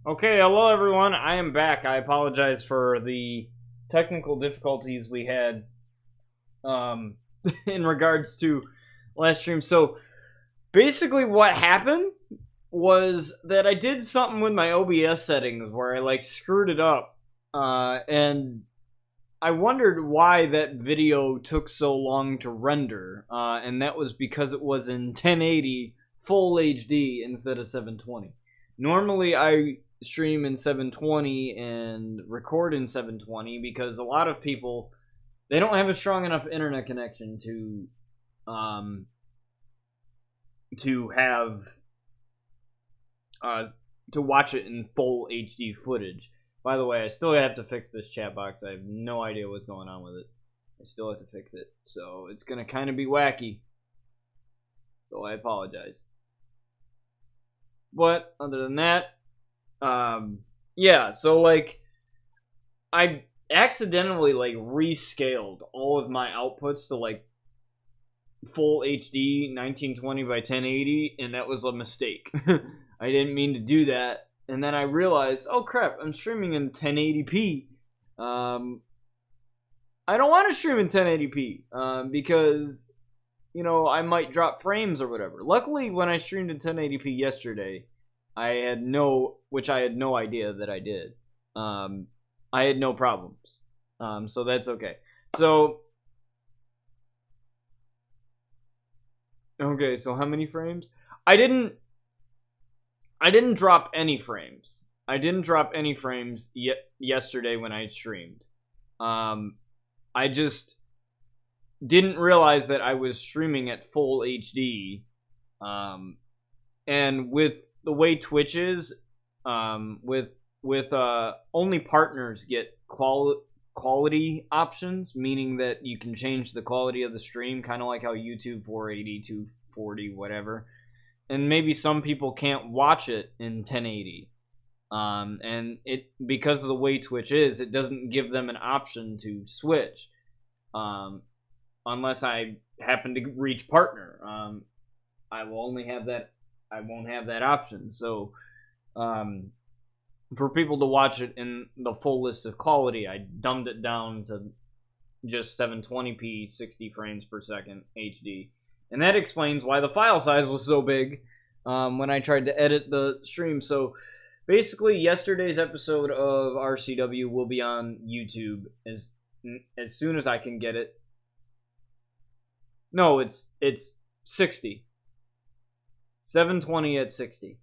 Okay, hello everyone. I am back. I apologize for the technical difficulties we had in regards to last stream. So basically what happened was that I did something with my OBS settings where I like screwed it up. And I wondered why that video took so long to render. And that was because it was in 1080 full HD instead of 720. Normally I stream in 720 and record in 720 because a lot of people, they don't have a strong enough internet connection to have to watch it in full HD footage. By the way, I still have to fix this chat box. I have no idea what's going on with it. I still have to fix it, so it's gonna kind of be wacky, so I apologize. But other than that, yeah, so like I accidentally like rescaled all of my outputs to like full HD 1920 by 1080, and that was a mistake. I didn't mean to do that, and then I realized, oh crap, I'm streaming in 1080p. I don't want to stream in 1080p because, you know, I might drop frames or whatever. Luckily, when I streamed in 1080p yesterday, I had no idea that I did. I had no problems. So that's okay. So, okay, so how many frames? I didn't drop any frames. I didn't drop any frames yesterday when I streamed. I just didn't realize that I was streaming at full HD. And with the way Twitch is, with only partners get quality options, meaning that you can change the quality of the stream, kind of like how YouTube 480, 240, whatever. And maybe some people can't watch it in 1080. And it, because of the way Twitch is, it doesn't give them an option to switch. Unless I happen to reach partner. I will only have that, I won't have that option. So, for people to watch it in the full list of quality, I dumbed it down to just 720p, 60 frames per second HD. And that explains why the file size was so big when I tried to edit the stream. So basically, yesterday's episode of RCW will be on YouTube as soon as I can get it. No, it's 60. 720 at 60.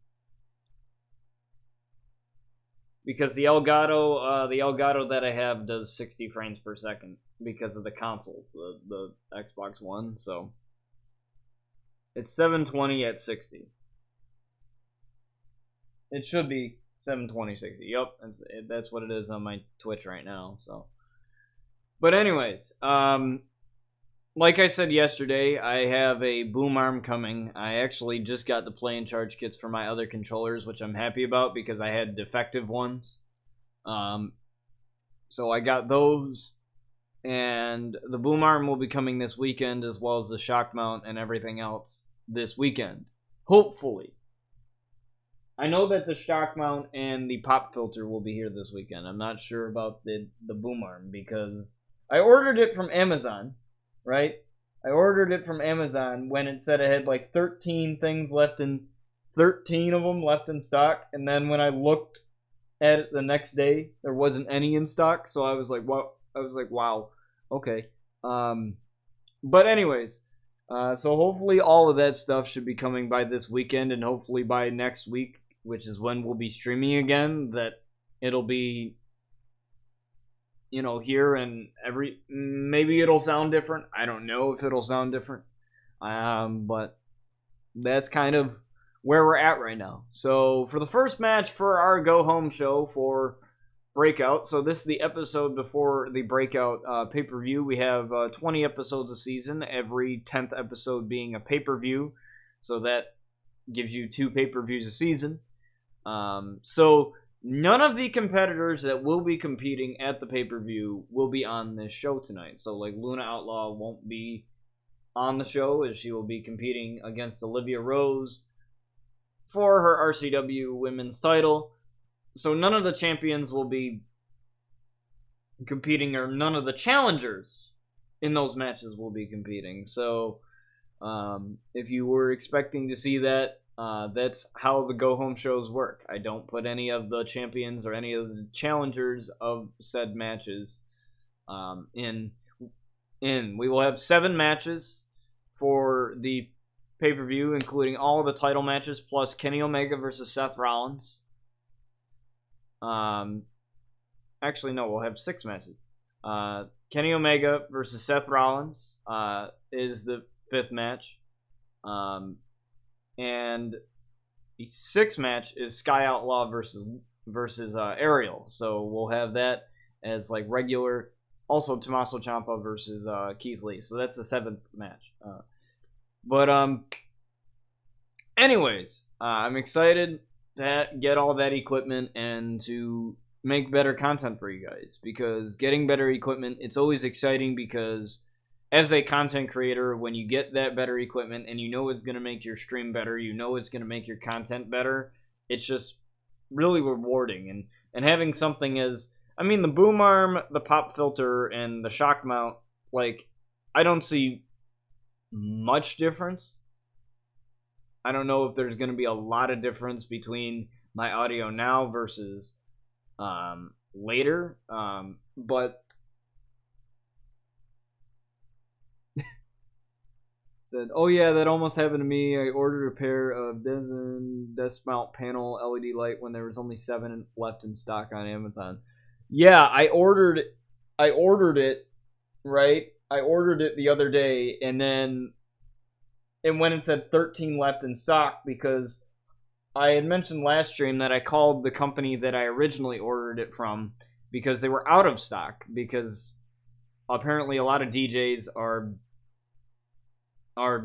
Because the Elgato that I have does 60 frames per second because of the consoles, the Xbox One, so it's 720 at 60. It should be 720 60. Yep, that's what it is on my Twitch right now. So, but anyways, like I said yesterday, I have a boom arm coming. I actually just got the play and charge kits for my other controllers, which I'm happy about because I had defective ones. So I got those, and the boom arm will be coming this weekend, as well as the shock mount and everything else this weekend. Hopefully. I know that the shock mount and the pop filter will be here this weekend. I'm not sure about the boom arm because I ordered it from Amazon. Right? I ordered it from Amazon when it said it had like 13 things left in, 13 of them left in stock, and then when I looked at it the next day, there wasn't any in stock, so I was like, what? I was like, wow, okay. But anyways, so hopefully all of that stuff should be coming by this weekend, and hopefully by next week, which is when we'll be streaming again, that it'll be, you know, here, and maybe it'll sound different. I don't know if it'll sound different. But that's kind of where we're at right now. So for the first match for our go home show for Breakout, so this is the episode before the Breakout pay-per-view. We have 20 episodes a season, every 10th episode being a pay-per-view. So that gives you 2 pay-per-views a season. So none of the competitors that will be competing at the pay-per-view will be on this show tonight. So, like, Luna Outlaw won't be on the show, as she will be competing against Olivia Rose for her RCW women's title. so none of the champions will be competing, or none of the challengers in those matches will be competing. So if you were expecting to see that, that's how the go-home shows work. I don't put any of the champions or any of the challengers of said matches in. We will have 7 matches for the pay-per-view, including all of the title matches, plus Kenny Omega versus Seth Rollins. Actually, no, we'll have 6 matches. Kenny Omega versus Seth Rollins is the 5th match. And the 6th match is Sky Outlaw versus Ariel. So we'll have that as like regular. Also, Tommaso Ciampa versus Keith Lee. So that's the 7th match. Anyways, I'm excited to get all that equipment and to make better content for you guys, because getting better equipment, it's always exciting, because as a content creator, when you get that better equipment and you know it's going to make your stream better, you know it's going to make your content better, it's just really rewarding. And having something as, I mean, the boom arm, the pop filter, and the shock mount, like, I don't see much difference. I don't know if there's going to be a lot of difference between my audio now versus later, but said, oh yeah, that almost happened to me. I ordered a pair of desk mount panel LED light when there was only 7 left in stock on Amazon. Yeah, I ordered it, right? I ordered it the other day, and then when it said 13 left in stock, because I had mentioned last stream that I called the company that I originally ordered it from because they were out of stock, because apparently a lot of DJs are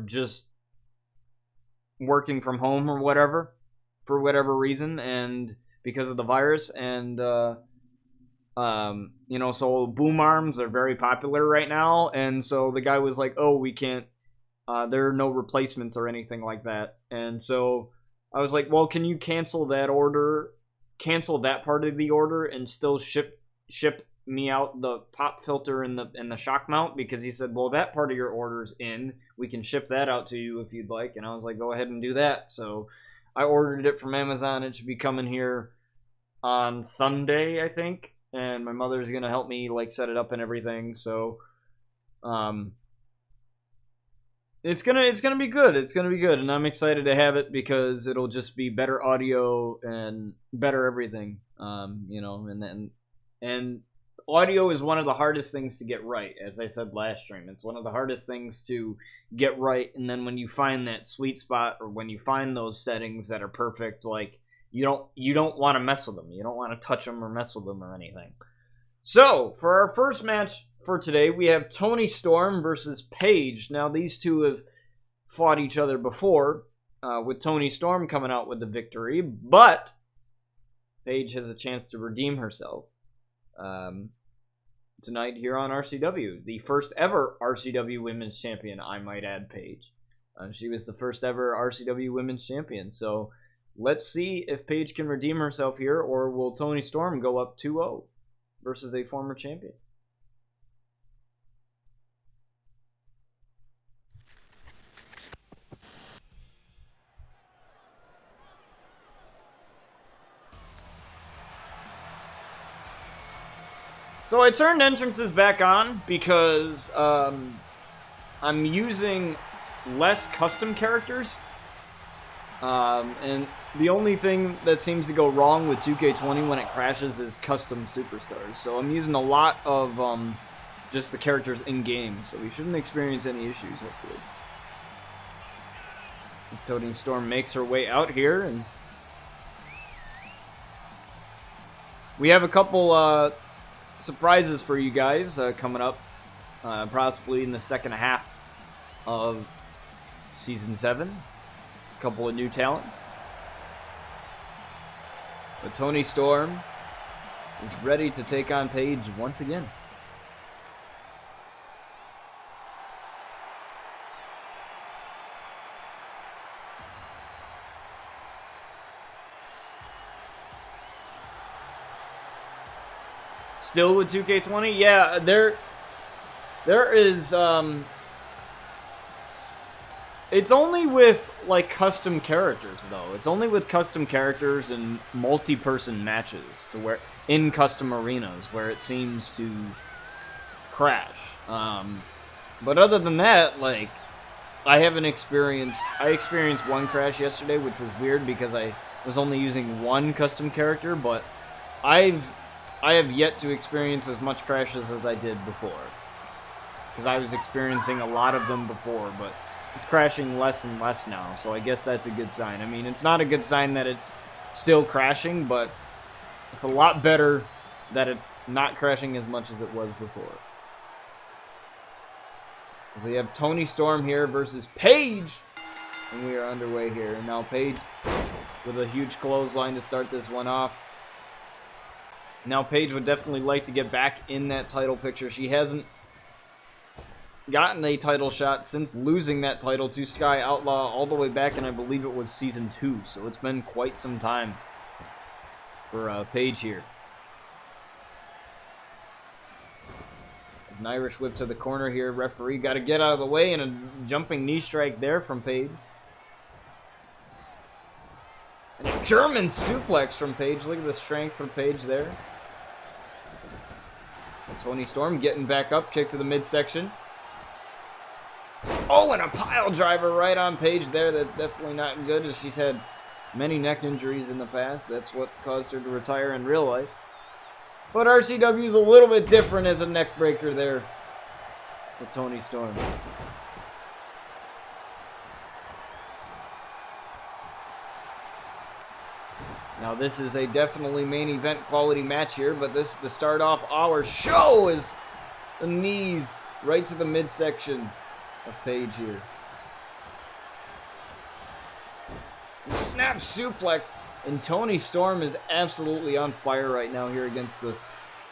just working from home or whatever, for whatever reason, and because of the virus, and so boom arms are very popular right now, and so the guy was like, oh, we can't, there are no replacements or anything like that. And so I was like, well, can you cancel that part of the order, and still ship me out the pop filter and the shock mount? Because he said, well, that part of your order's in, we can ship that out to you if you'd like. And I was like, go ahead and do that. So I ordered it from Amazon. It should be coming here on Sunday, I think, and my mother's gonna help me like set it up and everything. So it's gonna be good. It's gonna be good, and I'm excited to have it, because it'll just be better audio and better everything. And audio is one of the hardest things to get right, as I said last stream. It's one of the hardest things to get right, and then when you find that sweet spot, or when you find those settings that are perfect, like, you don't want to mess with them. You don't want to touch them or mess with them or anything. So, for our first match for today, we have Toni Storm versus Paige. Now, these two have fought each other before, with Toni Storm coming out with the victory, but Paige has a chance to redeem herself tonight here on RCW. The first ever RCW Women's Champion, I might add, Paige. She was the first ever RCW Women's Champion, so let's see if Paige can redeem herself here, or will Toni Storm go up 2-0 versus a former champion? So I turned entrances back on because I'm using less custom characters. And the only thing that seems to go wrong with 2K20 when it crashes is custom superstars. So I'm using a lot of just the characters in-game, so we shouldn't experience any issues, hopefully. As Toni Storm makes her way out here, and we have a couple surprises for you guys coming up, possibly in the second half of Season 7. A couple of new talents. But Toni Storm is ready to take on Paige once again. Still with 2K20? Yeah, there is, it's only with, like, custom characters, though. It's only with custom characters and multi-person matches, to where, in custom arenas, where it seems to crash. But other than that, like, I experienced one crash yesterday, which was weird because I was only using one custom character, but I have yet to experience as much crashes as I did before. Because I was experiencing a lot of them before, but it's crashing less and less now, so I guess that's a good sign. I mean, it's not a good sign that it's still crashing, but it's a lot better that it's not crashing as much as it was before. So we have Toni Storm here versus Paige, and we are underway here. And now Paige with a huge clothesline to start this one off. Now Paige would definitely like to get back in that title picture. She hasn't gotten a title shot since losing that title to Sky Outlaw all the way back, and I believe it was Season 2. So it's been quite some time for Paige here. An Irish whip to the corner here. Referee got to get out of the way, and a jumping knee strike there from Paige. And a German suplex from Paige. Look at the strength from Paige there. And Toni Storm getting back up. Kick to the midsection. Oh, and a pile driver right on Paige there. That's definitely not good, as she's had many neck injuries in the past. That's what caused her to retire in real life. But RCW is a little bit different as a neck breaker there for Toni Storm. Now this is a definitely main event quality match here, but this is to start off our show is the knees right to the midsection of Paige here. And snap suplex. And Toni Storm is absolutely on fire right now here against the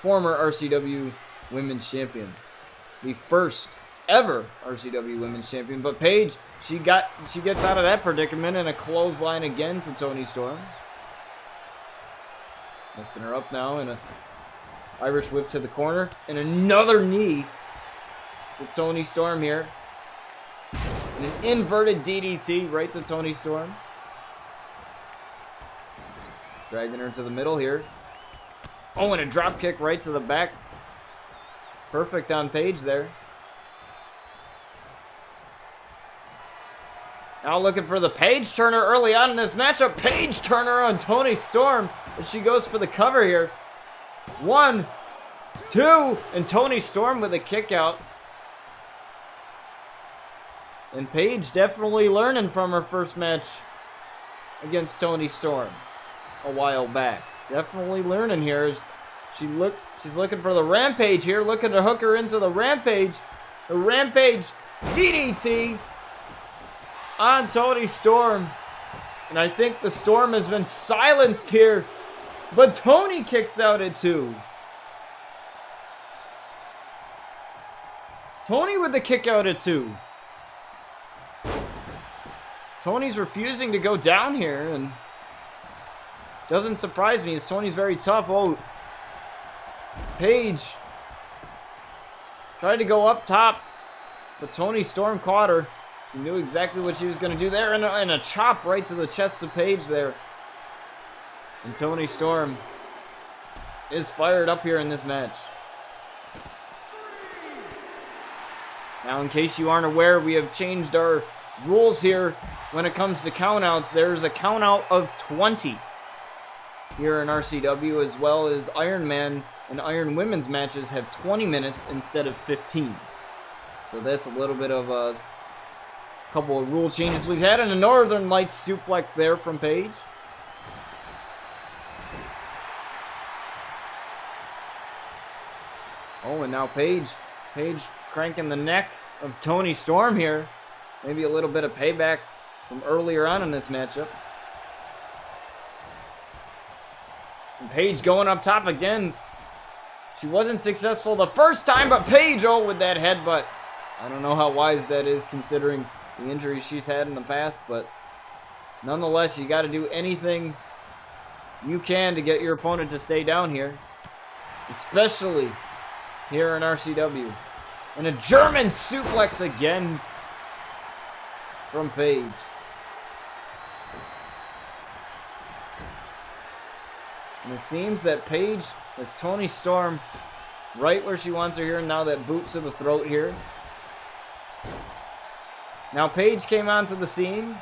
former RCW Women's Champion. The first ever RCW Women's Champion. But Paige, she gets out of that predicament and a clothesline again to Toni Storm. Lifting her up now and a Irish whip to the corner. And another knee with Toni Storm here. And an inverted DDT right to Toni Storm. Dragging her to the middle here. Oh, and a drop kick right to the back. Perfect on Paige there. Now looking for the Paige turner early on in this matchup. Paige turner on Toni Storm. And she goes for the cover here. 1, 2, and Toni Storm with a kick out. And Paige definitely learning from her first match against Toni Storm a while back. Definitely learning here. She's looking for the Rampage here, looking to hook her into the Rampage. The Rampage DDT on Toni Storm. And I think the Storm has been silenced here, but Toni kicks out at 2. Toni with the kick out at 2. Toni's refusing to go down here, and doesn't surprise me as Toni's very tough. Oh, Paige tried to go up top, but Toni Storm caught her. She knew exactly what she was going to do there, and a chop right to the chest of Paige there. And Toni Storm is fired up here in this match. Now, in case you aren't aware, we have changed our rules here when it comes to countouts. There's a countout of 20 here in RCW, as well as Iron Man and Iron Women's matches have 20 minutes instead of 15. So that's a little bit of a couple of rule changes we've had. And a Northern Lights suplex there from Paige. Oh, and now Paige cranking the neck of Toni Storm here. Maybe a little bit of payback from earlier on in this matchup. And Paige going up top again. She wasn't successful the first time, but Paige, oh, with that headbutt. I don't know how wise that is considering the injuries she's had in the past, but nonetheless, you got to do anything you can to get your opponent to stay down here. especially here in RCW. And a German suplex again from Paige. And it seems that Paige has Toni Storm right where she wants her here. Now that boot to the throat here. Now Paige came onto the scene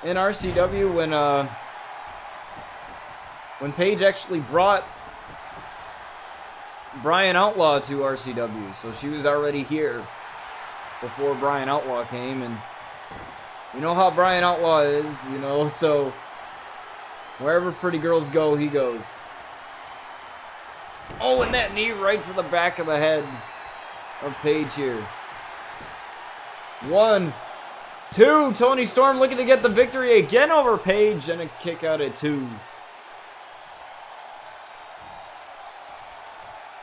in RCW when Paige actually brought Brian Outlaw to RCW. So she was already here before Brian Outlaw came, and you know how Brian Outlaw is, you know, so wherever pretty girls go, he goes. Oh, and that knee right to the back of the head of Paige here. 1, 2, Toni Storm looking to get the victory again over Paige, and a kick out at 2.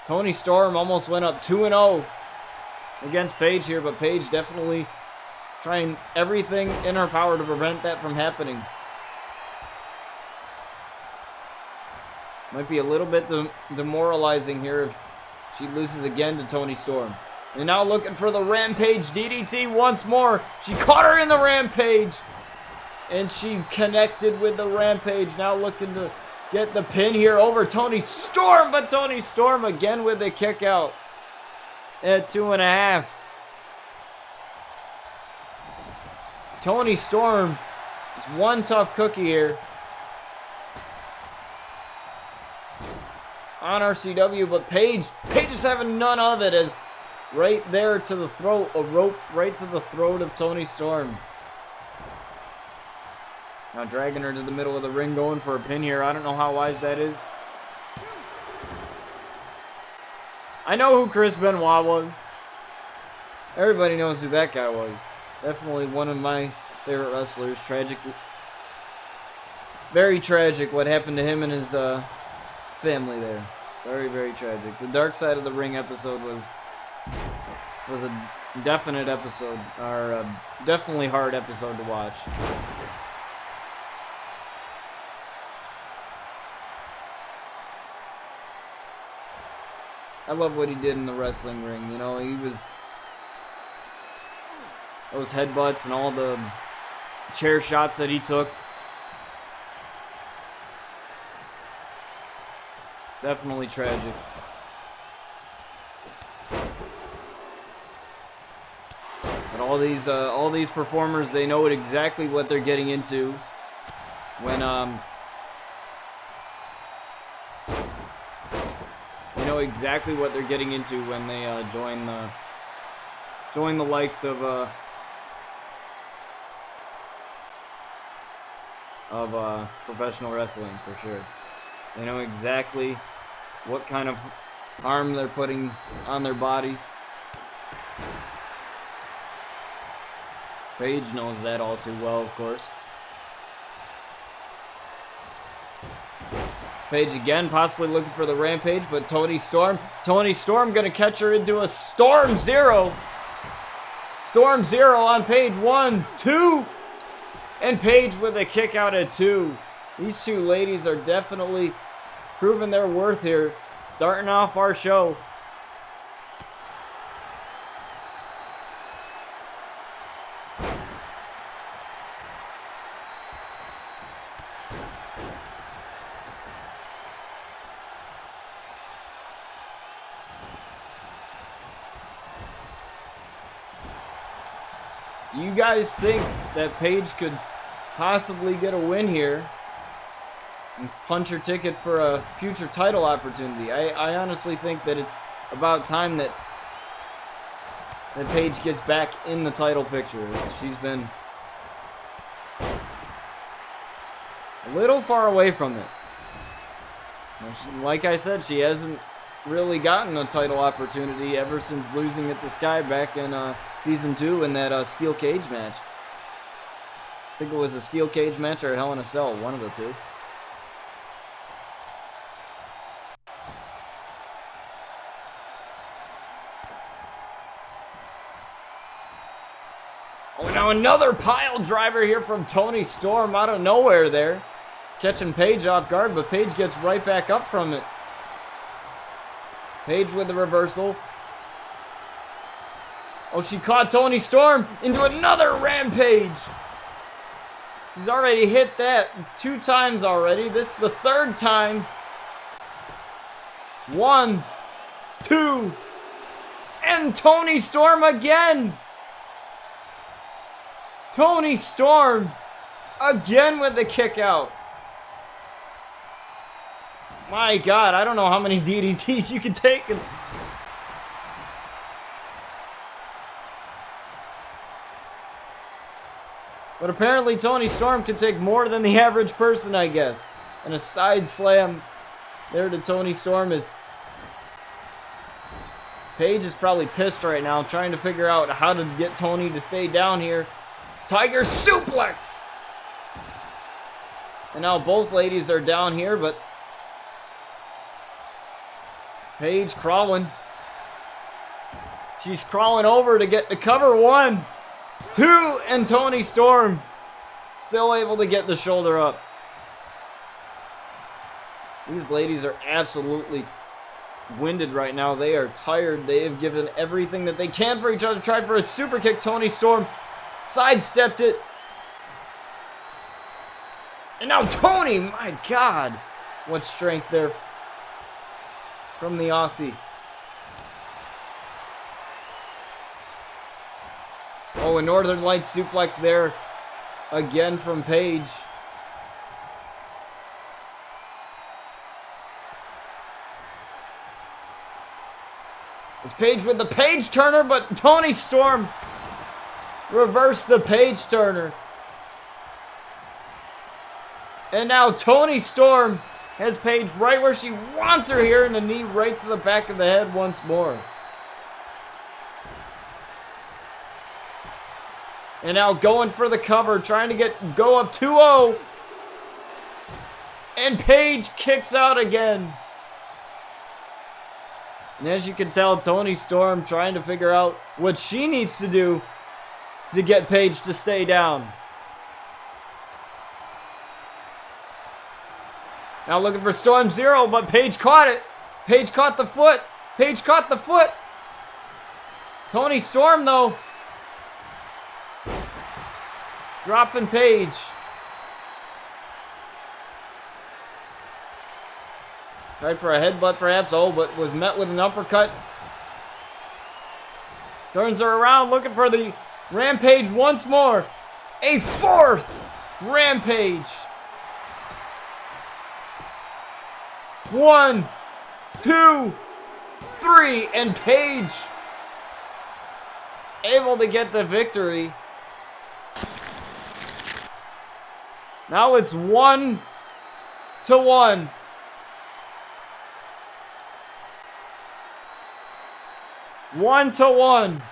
Toni Storm almost went up 2-0 against Paige here, but Paige definitely trying everything in her power to prevent that from happening. Might be a little bit demoralizing here if she loses again to Toni Storm. And now looking for the Rampage DDT once more. She caught her in the Rampage. And she connected with the Rampage. Now looking to get the pin here over Toni Storm. But Toni Storm again with the kick out at 2.5. Toni Storm is one tough cookie here on RCW, but Paige is having none of it, as right there to the throat, a rope right to the throat of Toni Storm. Now dragging her to the middle of the ring, going for a pin here. I don't know how wise that is. I know who Chris Benoit was. Everybody knows who that guy was. Definitely one of my favorite wrestlers. Tragic. Very tragic what happened to him and his family there. Very, very tragic. The Dark Side of the Ring episode was a definite episode, or a definitely hard episode to watch. I love what he did in the wrestling ring. You know, he was those headbutts and all the chair shots that he took. Definitely tragic. But all these performers, they know exactly what they're getting into when they know exactly what they're getting into when they join the likes of professional wrestling, for sure. They know exactly what kind of harm they're putting on their bodies. Paige knows that all too well, of course. Paige again, possibly looking for the Rampage, but Toni Storm gonna catch her into a Storm Zero. Storm Zero on Paige. 1, 2, and Paige with a kick out at 2. These two ladies are definitely proving their worth here, starting off our show. You guys think that Paige could possibly get a win here and punch her ticket for a future title opportunity? I honestly think that it's about time that Paige gets back in the title picture. She's been a little far away from it. Like I said, she hasn't really gotten a title opportunity ever since losing it to Sky back in Season 2 in that steel cage match. I think it was a steel cage match or a Hell in a Cell, one of the two. Oh, now another pile driver here from Toni Storm out of nowhere there. Catching Paige off guard, but Paige gets right back up from it. Paige with the reversal. Oh, she caught Toni Storm into another rampage. She's already hit that 2 times already. This is the 3rd time. 1, 2, and Toni Storm again. Toni Storm again with the kick out. My God, I don't know how many DDTs you can take. But apparently Toni Storm can take more than the average person, I guess. And a side slam there to Toni Storm is... Paige is probably pissed right now, trying to figure out how to get Toni to stay down here. Tiger suplex! And now both ladies are down here, but... Paige crawling. She's crawling over to get the cover. 1, 2, and Toni Storm still able to get the shoulder up. These ladies are absolutely winded right now. They are tired. They have given everything that they can for each other. Tried for a super kick. Toni Storm sidestepped it. And now Toni, my God. What strength there from the Aussie. Oh, a Northern Lights suplex there. Again from Paige. It's Paige with the Paige Turner, but Toni Storm reversed the Paige Turner. And now Toni Storm has Paige right where she wants her here, and a knee right to the back of the head once more. And now going for the cover, trying to go up 2-0. And Paige kicks out again. And as you can tell, Toni Storm trying to figure out what she needs to do to get Paige to stay down. Now looking for Storm Zero, but Paige caught it. Paige caught the foot. Paige caught the foot. Toni Storm, though, dropping Paige. Tried for a headbutt perhaps, oh, but was met with an uppercut. Turns her around, looking for the Rampage once more. A 4th Rampage. 1, 2, 3, and Paige able to get the victory. Now it's 1-1. 1-1.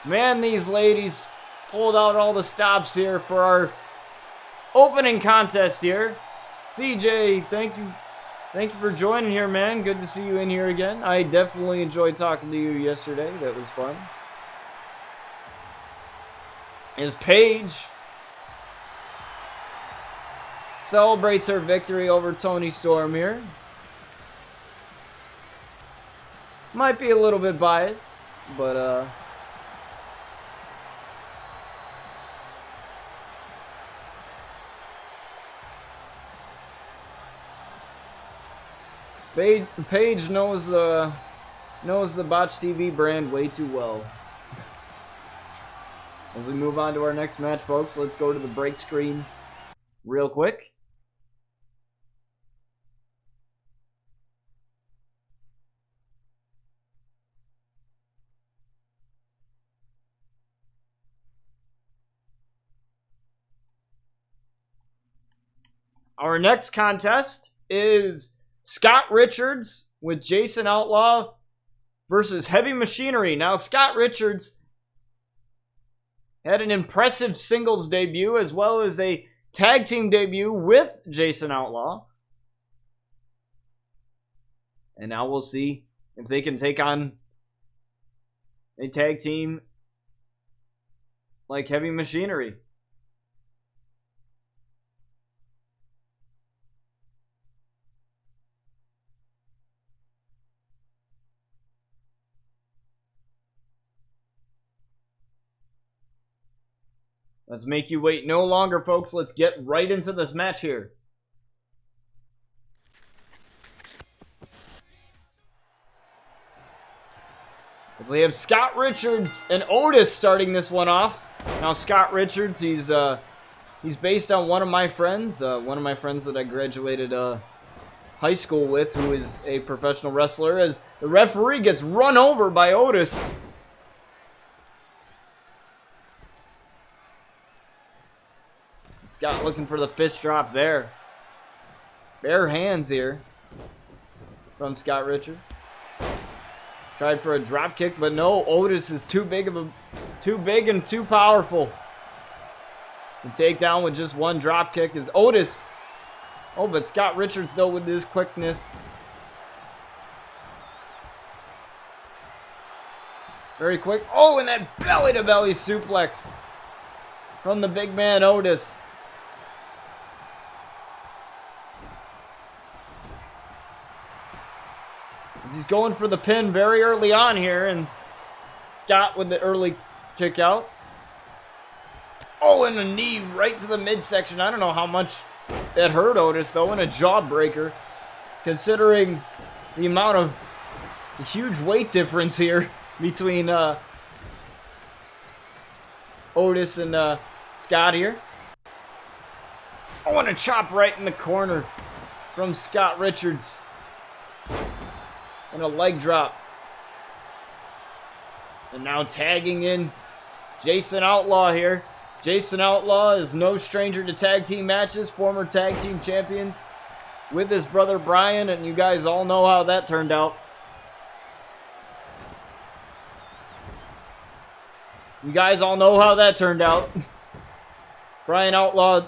Man, these ladies pulled out all the stops here for our opening contest here. CJ, thank you for joining here, man. Good to see you in here again. I definitely enjoyed talking to you yesterday. That was fun. As Paige celebrates her victory over Toni Storm here. Might be a little bit biased, but Paige knows the Botch TV brand way too well. As we move on to our next match, folks, let's go to the break screen real quick. Our next contest is Scott Richards with Jason Outlaw versus Heavy Machinery. Now, Scott Richards had an impressive singles debut as well as a tag team debut with Jason Outlaw. And now we'll see if they can take on a tag team like Heavy Machinery. Let's make you wait no longer, folks. Let's get right into this match here. As we have Scott Richards and Otis starting this one off. Now Scott Richards, he's based on one of my friends that I graduated high school with, who is a professional wrestler, as the referee gets run over by Otis. Scott looking for the fist drop there. Bare hands here from Scott Richards. Tried for a drop kick, but no, Otis is too big and too powerful. The takedown with just one drop kick is Otis. Oh, but Scott Richards, though, with his quickness. Very quick. Oh, and that belly-to-belly suplex from the big man, Otis. As he's going for the pin very early on here, and Scott with the early kick out. Oh, and a knee right to the midsection. I don't know how much that hurt Otis, though, and a jawbreaker, considering the amount of the huge weight difference here between Otis and Scott here. Oh, and a chop right in the corner from Scott Richards. And a leg drop. And now tagging in Jason Outlaw here. Jason Outlaw is no stranger to tag team matches. Former tag team champions with his brother Brian. And you guys all know how that turned out. You guys all know how that turned out. Brian Outlaw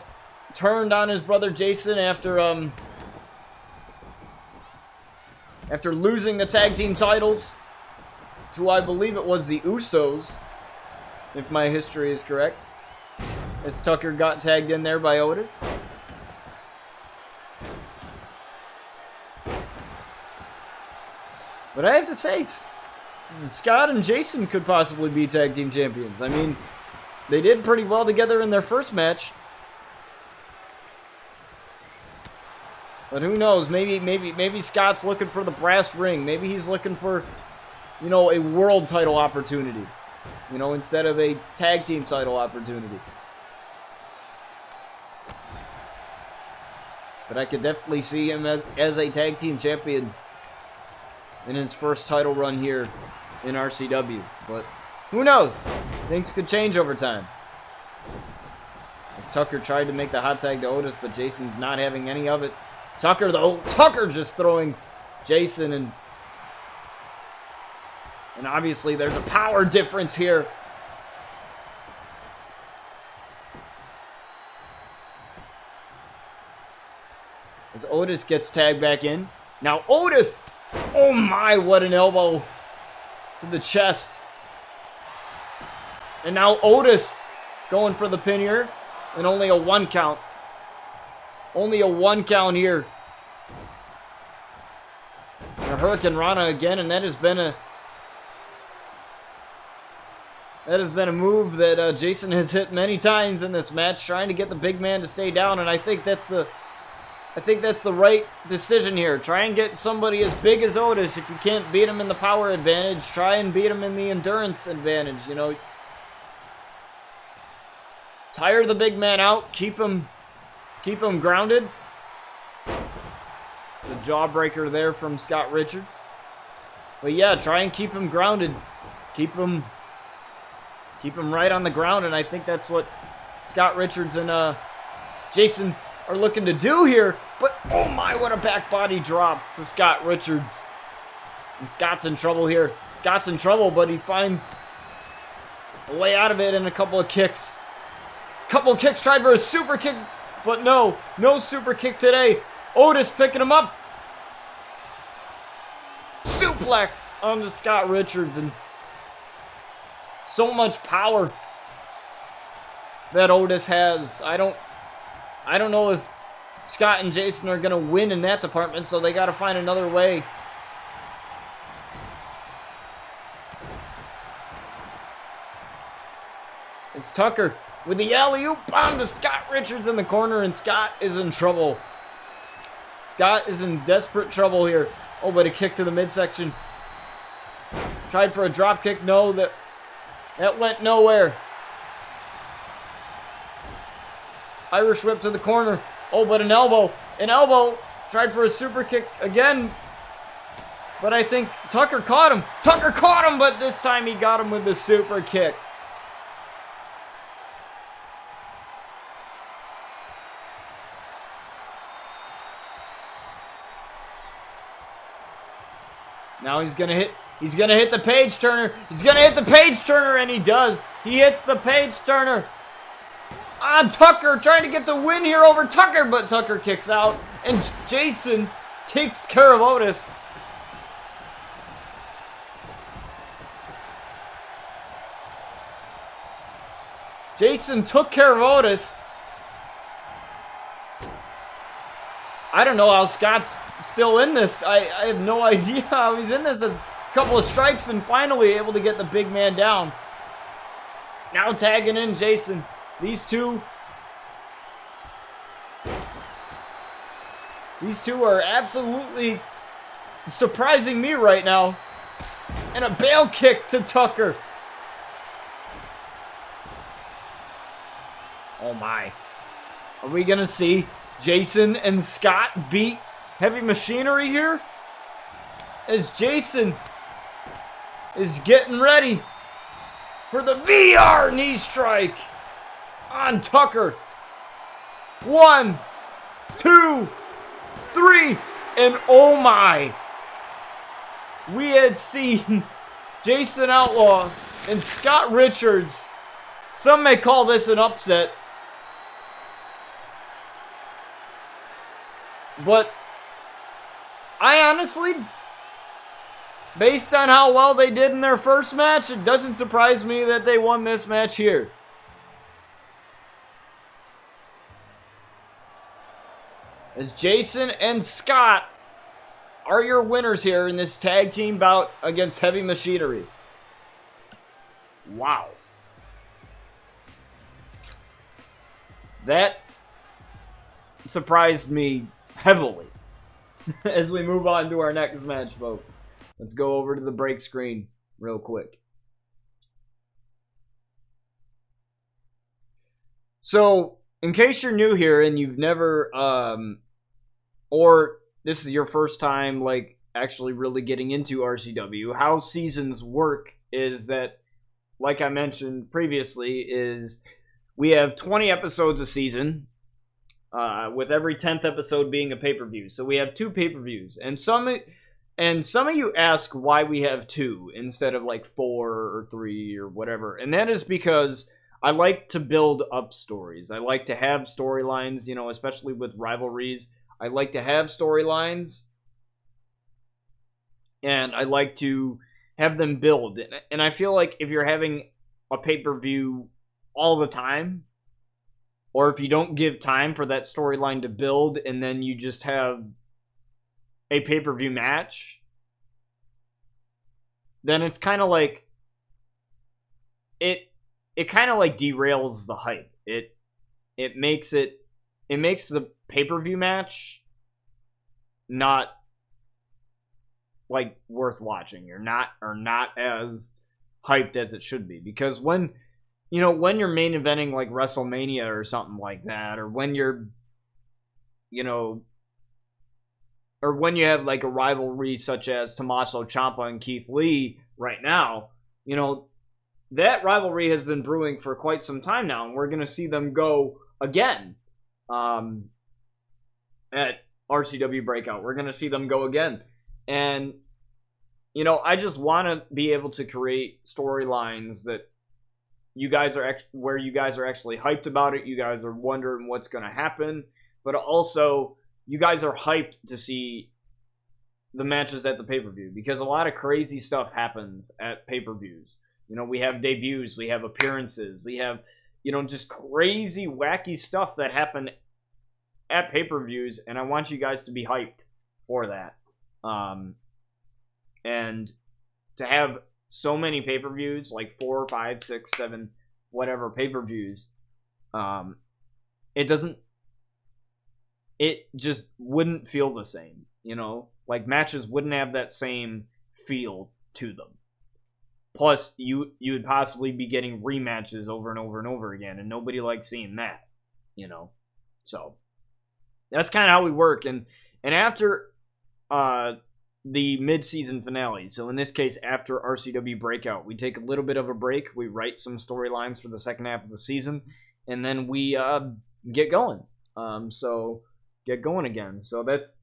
turned on his brother Jason after losing the tag team titles to, I believe it was the Usos, if my history is correct. As Tucker got tagged in there by Otis. But I have to say, Scott and Jason could possibly be tag team champions. I mean, they did pretty well together in their first match. But who knows? Maybe Scott's looking for the brass ring. Maybe he's looking for, you know, a world title opportunity. You know, instead of a tag team title opportunity. But I could definitely see him as a tag team champion in his first title run here in RCW. But who knows? Things could change over time. As Tucker tried to make the hot tag to Otis, but Jason's not having any of it. Tucker, though. Tucker just throwing Jason, and obviously there's a power difference here. As Otis gets tagged back in. Now Otis! Oh my, what an elbow to the chest. And now Otis going for the pin here. And only a 1 count. Only a 1 count here. And a Hurricane Rana again, and that has been a move that Jason has hit many times in this match, trying to get the big man to stay down, and I think that's the right decision here. Try and get somebody as big as Otis. If you can't beat him in the power advantage, try and beat him in the endurance advantage, you know. Tire the big man out, keep him grounded. The jawbreaker there from Scott Richards. But yeah, try and keep him grounded. Keep him right on the ground, and I think that's what Scott Richards and Jason are looking to do here. But oh my, what a back body drop to Scott Richards. And Scott's in trouble here. Scott's in trouble, but he finds a way out of it in a couple of kicks. Couple of kicks, tried for a super kick, but no super kick today. Otis picking him up. Suplex onto Scott Richards, and so much power that Otis has. I don't know if Scott and Jason are going to win in that department, so they got to find another way. It's Tucker with the alley-oop bomb to Scott Richards in the corner, and Scott is in trouble. Scott is in desperate trouble here. Oh, but a kick to the midsection. Tried for a drop kick. No, that went nowhere. Irish whip to the corner. Oh, but an elbow. An elbow. Tried for a super kick again. But I think Tucker caught him. Tucker caught him, but this time he got him with the super kick. Now he's gonna hit the page turner. He's gonna hit the page turner, and he does. He hits the page turner. On Tucker, trying to get the win here over Tucker, but Tucker kicks out, and Jason takes care of Otis. Jason took care of Otis. I don't know how Scott's still in this. I have no idea how he's in this. It's a couple of strikes and finally able to get the big man down. Now tagging in Jason. These two are absolutely surprising me right now. And a bail kick to Tucker. Oh my. Are we gonna see Jason and Scott beat Heavy Machinery here? As Jason is getting ready for the VR knee strike on Tucker. 1, 2, 3, and oh my. We had seen Jason Outlaw and Scott Richards. Some may call this an upset. But I honestly, based on how well they did in their first match, it doesn't surprise me that they won this match here. As Jason and Scott are your winners here in this tag team bout against Heavy Machinery. Wow. That surprised me heavily. As we move on to our next match, folks. Let's go over to the break screen real quick. So, in case you're new here and you've never, or this is your first time, like, actually really getting into RCW, how seasons work is that, like I mentioned previously, is we have 20 episodes a season, with every 10th episode being a pay-per-view. So we have 2 pay-per-views. And some of you ask why we have 2 instead of like 4 or 3 or whatever. And that is because I like to build up stories. I like to have storylines, you know, especially with rivalries. I like to have storylines. And I like to have them build. And I feel like if you're having a pay-per-view all the time, or if you don't give time for that storyline to build and then you just have a pay-per-view match, then it's kind of like it kind of like derails the hype. It makes the pay-per-view match not like worth watching or not as hyped as it should be, because when you're main eventing like WrestleMania or something like that, or when you're, or when you have like a rivalry such as Tommaso Ciampa and Keith Lee right now, that rivalry has been brewing for quite some time now, and we're going to see them go again at RCW Breakout. We're going to see them go again. And, I just want to be able to create storylines that you guys are actually hyped about it. You guys are wondering what's going to happen, but also you guys are hyped to see the matches at the pay-per-view, because a lot of crazy stuff happens at pay-per-views. We have debuts, we have appearances, we have, just crazy, wacky stuff that happen at pay-per-views, and I want you guys to be hyped for that. And to have so many pay-per-views, like 4, 5, 6, 7, whatever pay-per-views, it doesn't. It just wouldn't feel the same, you know? Like, matches wouldn't have that same feel to them. Plus, you would possibly be getting rematches over and over and over again, and nobody likes seeing that, you know? So, that's kind of how we work. And after the mid-season finale, so in this case, after RCW Breakout, we take a little bit of a break. We write some storylines for the second half of the season, and then we get going. Get going again. So that's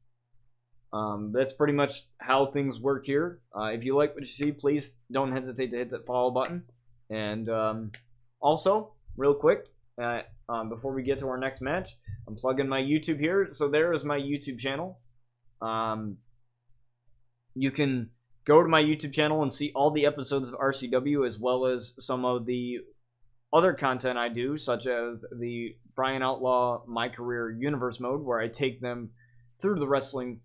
pretty much how things work here. If you like what you see, please don't hesitate to hit that follow button. And also, real quick, before we get to our next match, I'm plugging my YouTube here. So there is my YouTube channel. You can go to my YouTube channel and see all the episodes of RCW, as well as some of the other content I do, such as the Brian Outlaw My Career Universe mode, where I take them through the wrestling,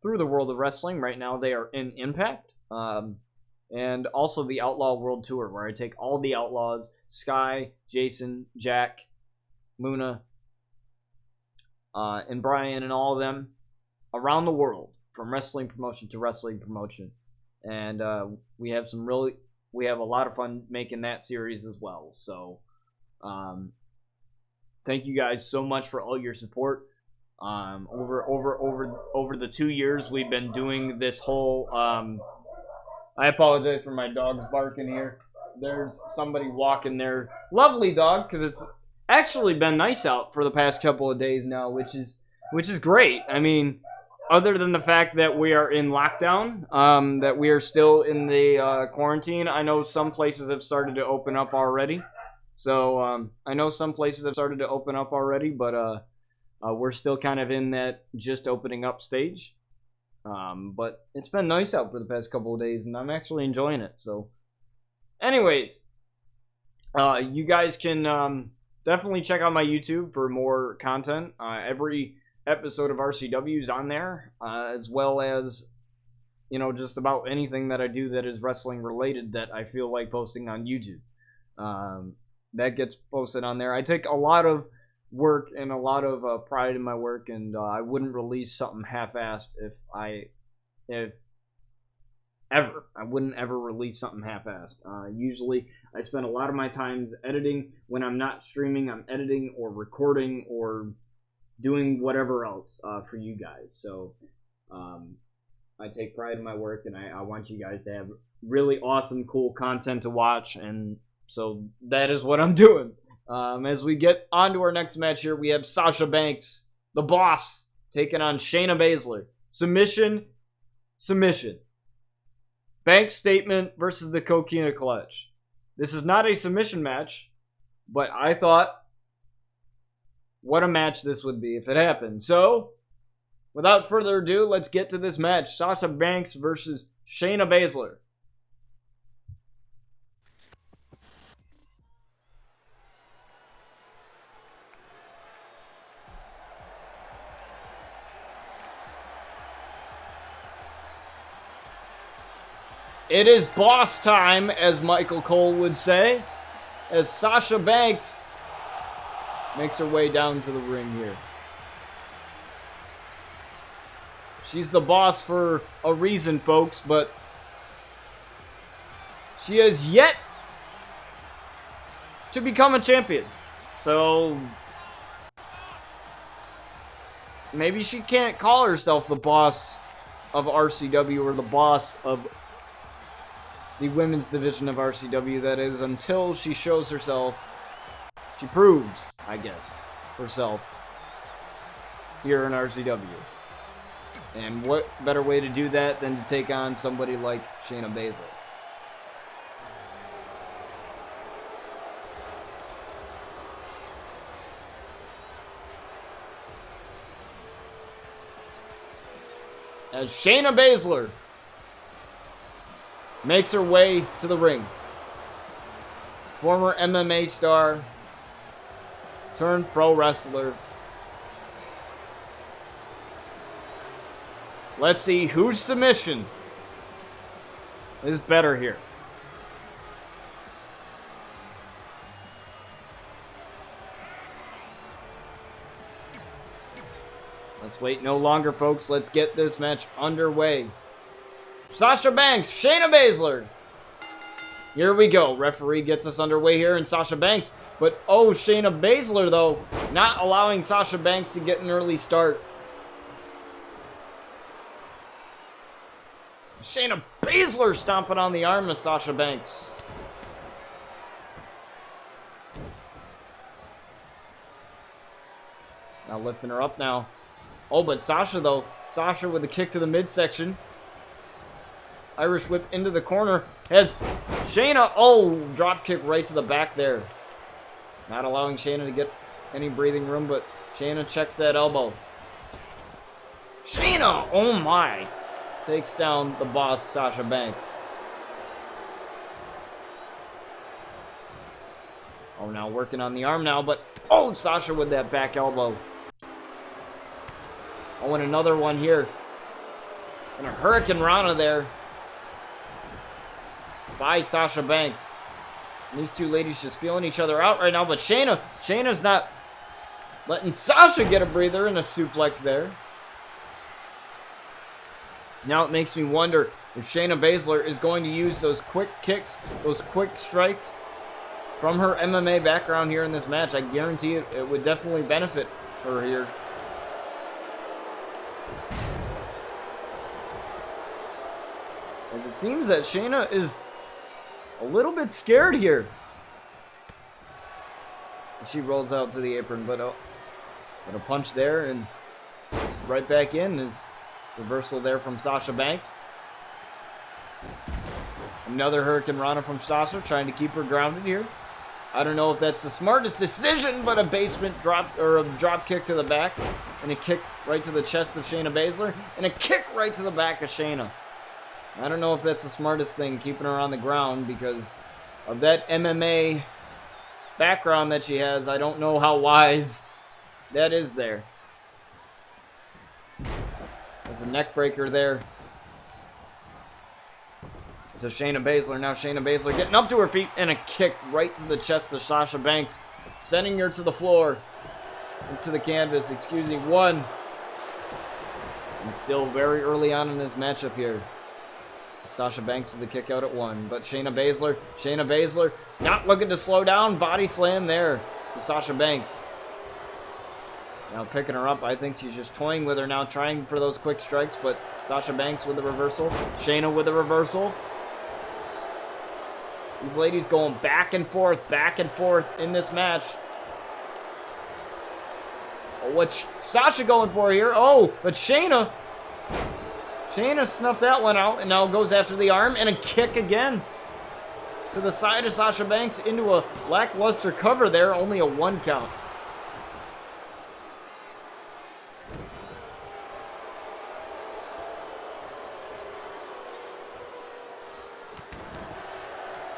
through the world of wrestling. Right now they are in Impact. And also the Outlaw World Tour, where I take all the Outlaws, Sky, Jason, Jack, Luna, and Brian, and all of them around the world, from wrestling promotion to wrestling promotion. And we have a lot of fun making that series as well. So thank you guys so much for all your support. Over the 2 years we've been doing this whole I apologize for my dogs barking here. There's somebody walking their lovely dog, because it's actually been nice out for the past couple of days now, which is great. I mean, other than the fact that we are in lockdown, that we are still in the quarantine, I know some places have started to open up already. So but we're still kind of in that just opening up stage. But it's been nice out for the past couple of days, and I'm actually enjoying it. So, anyways, you guys can definitely check out my YouTube for more content. Every episode of RCW is on there, as well as, you know, just about anything that I do that is wrestling related that I feel like posting on YouTube. That gets posted on there. I take a lot of work and a lot of pride in my work, and I wouldn't release something half-assed I wouldn't ever release something half-assed. Usually I spend a lot of my time editing. When I'm not streaming, I'm editing or recording or doing whatever else for you guys. So I take pride in my work, and I want you guys to have really awesome, cool content to watch, and so that is what I'm doing. As we get on to our next match here, we have Sasha Banks, the boss, taking on Shayna Baszler. Submission. Banks statement versus the Coquina Clutch. This is not a submission match, but I thought, what a match this would be if it happened. So, without further ado, let's get to this match. Sasha Banks versus Shayna Baszler. It is boss time, as Michael Cole would say, as Sasha Banks makes her way down to the ring here. She's the boss for a reason, folks, but she has yet to become a champion. So maybe she can't call herself the boss of RCW, or the boss of the women's division of RCW, that is, until she shows herself, she proves, I guess, herself here in RCW. And what better way to do that than to take on somebody like Shayna Baszler? As Shayna Baszler makes her way to the ring. Former MMA star turned pro wrestler. Let's see whose submission is better here. Let's wait no longer, folks. Let's get this match underway. Sasha Banks, Shayna Baszler. Here we go. Referee gets us underway here, and Sasha Banks. But, oh, Shayna Baszler, though, not allowing Sasha Banks to get an early start. Shayna Baszler stomping on the arm of Sasha Banks. Now lifting her up now. Oh, but Sasha, though. Sasha with a kick to the midsection. Irish whip into the corner. Has Shayna, oh, drop kick right to the back there. Not allowing Shayna to get any breathing room, but Shayna checks that elbow. Shayna, oh my. Takes down the boss, Sasha Banks. Oh, now working on the arm now, but oh, Sasha with that back elbow. Oh, and another one here. And a Hurricane Rana there by Sasha Banks. And these two ladies just feeling each other out right now, but Shayna's not letting Sasha get a breather and a suplex there. Now it makes me wonder if Shayna Baszler is going to use those quick kicks, those quick strikes from her MMA background here in this match. I guarantee it would definitely benefit her here. As it seems that Shayna is a little bit scared here. She rolls out to the apron, but a punch there and right back in is reversal there from Sasha Banks. Another Hurricane Rana from Sasha, trying to keep her grounded here. I don't know if that's the smartest decision, but a basement drop or a drop kick to the back and a kick right to the chest of Shayna Baszler and a kick right to the back of Shayna. I don't know if that's the smartest thing, keeping her on the ground, because of that MMA background that she has. I don't know how wise that is there. There's a neck breaker there to Shayna Baszler. Now Shayna Baszler getting up to her feet and a kick right to the chest of Sasha Banks, sending her to the floor, into the canvas, excuse me, one. And still very early on in this matchup here. Sasha Banks with the kick out at one, but Shayna Baszler not looking to slow down. Body slam there to Sasha Banks. Now picking her up. I think she's just toying with her now, trying for those quick strikes, but Sasha Banks with the reversal. Shayna with the reversal. These ladies going back and forth in this match. Oh, what's Sasha going for here? Oh, but Shayna snuffed that one out and now goes after the arm and a kick again to the side of Sasha Banks into a lackluster cover there, only a 1 count.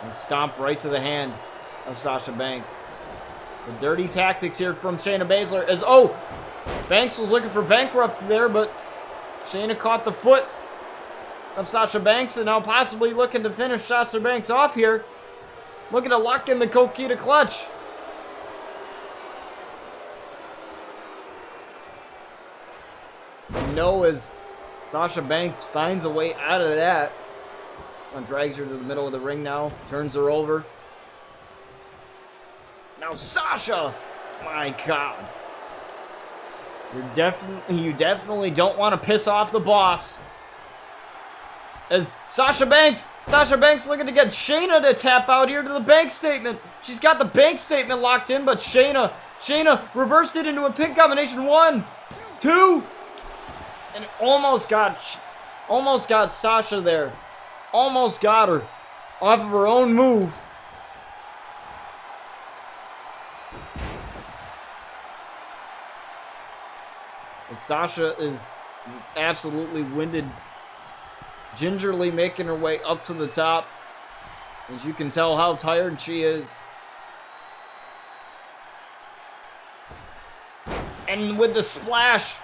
And stomp right to the hand of Sasha Banks. The dirty tactics here from Shayna Baszler as, oh, Banks was looking for bankrupt there, but Shayna caught the foot of Sasha Banks and now possibly looking to finish Sasha Banks off here. Looking to lock in the Coquina clutch. And no, as Sasha Banks finds a way out of that. And drags her to the middle of the ring now. Turns her over. Now Sasha! My God. You definitely don't want to piss off the boss. As Sasha Banks looking to get Shayna to tap out here to the bank statement. She's got the bank statement locked in, but Shayna reversed it into a pin combination. 1, 2, and almost got Sasha there. Almost got her off of her own move. And Sasha is absolutely winded, gingerly making her way up to the top. As you can tell how tired she is. And with the splash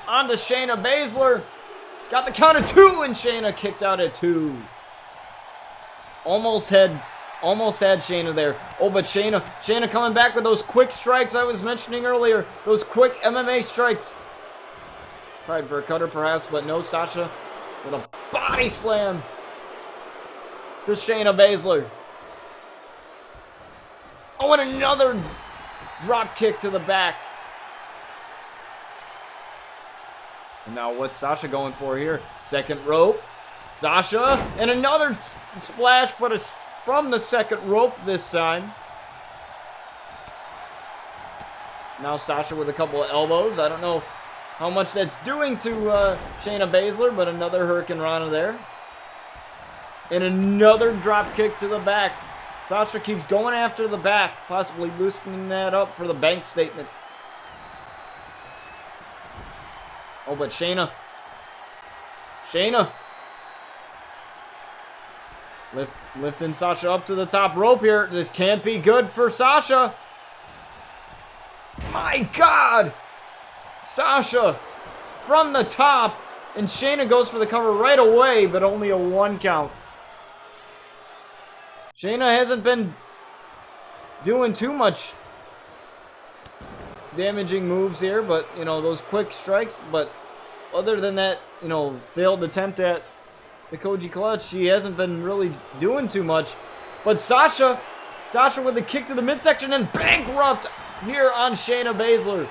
onto Shayna Baszler. Got the count of 2, and Shayna kicked out at 2. Almost had Shayna there. Oh, but Shayna coming back with those quick strikes I was mentioning earlier. Those quick MMA strikes. Tried for a cutter perhaps, but no. Sasha with a body slam to Shayna Baszler. Oh, and another drop kick to the back. And now what's Sasha going for here? Second rope. Sasha, and another splash, but it's from the second rope this time. Now Sasha with a couple of elbows. I don't know how much that's doing to Shayna Baszler, but another Hurricane Rana there. And another drop kick to the back. Sasha keeps going after the back, possibly loosening that up for the bank statement. Oh, but Shayna. Lifting Sasha up to the top rope here. This can't be good for Sasha. My God! Sasha from the top. And Shayna goes for the cover right away, but only a 1 count. Shayna hasn't been doing too much damaging moves here, but, you know, those quick strikes. But other than that, you know, failed attempt at the Koji clutch, she hasn't been really doing too much. But Sasha with a kick to the midsection and bankrupt here on Shayna Baszler.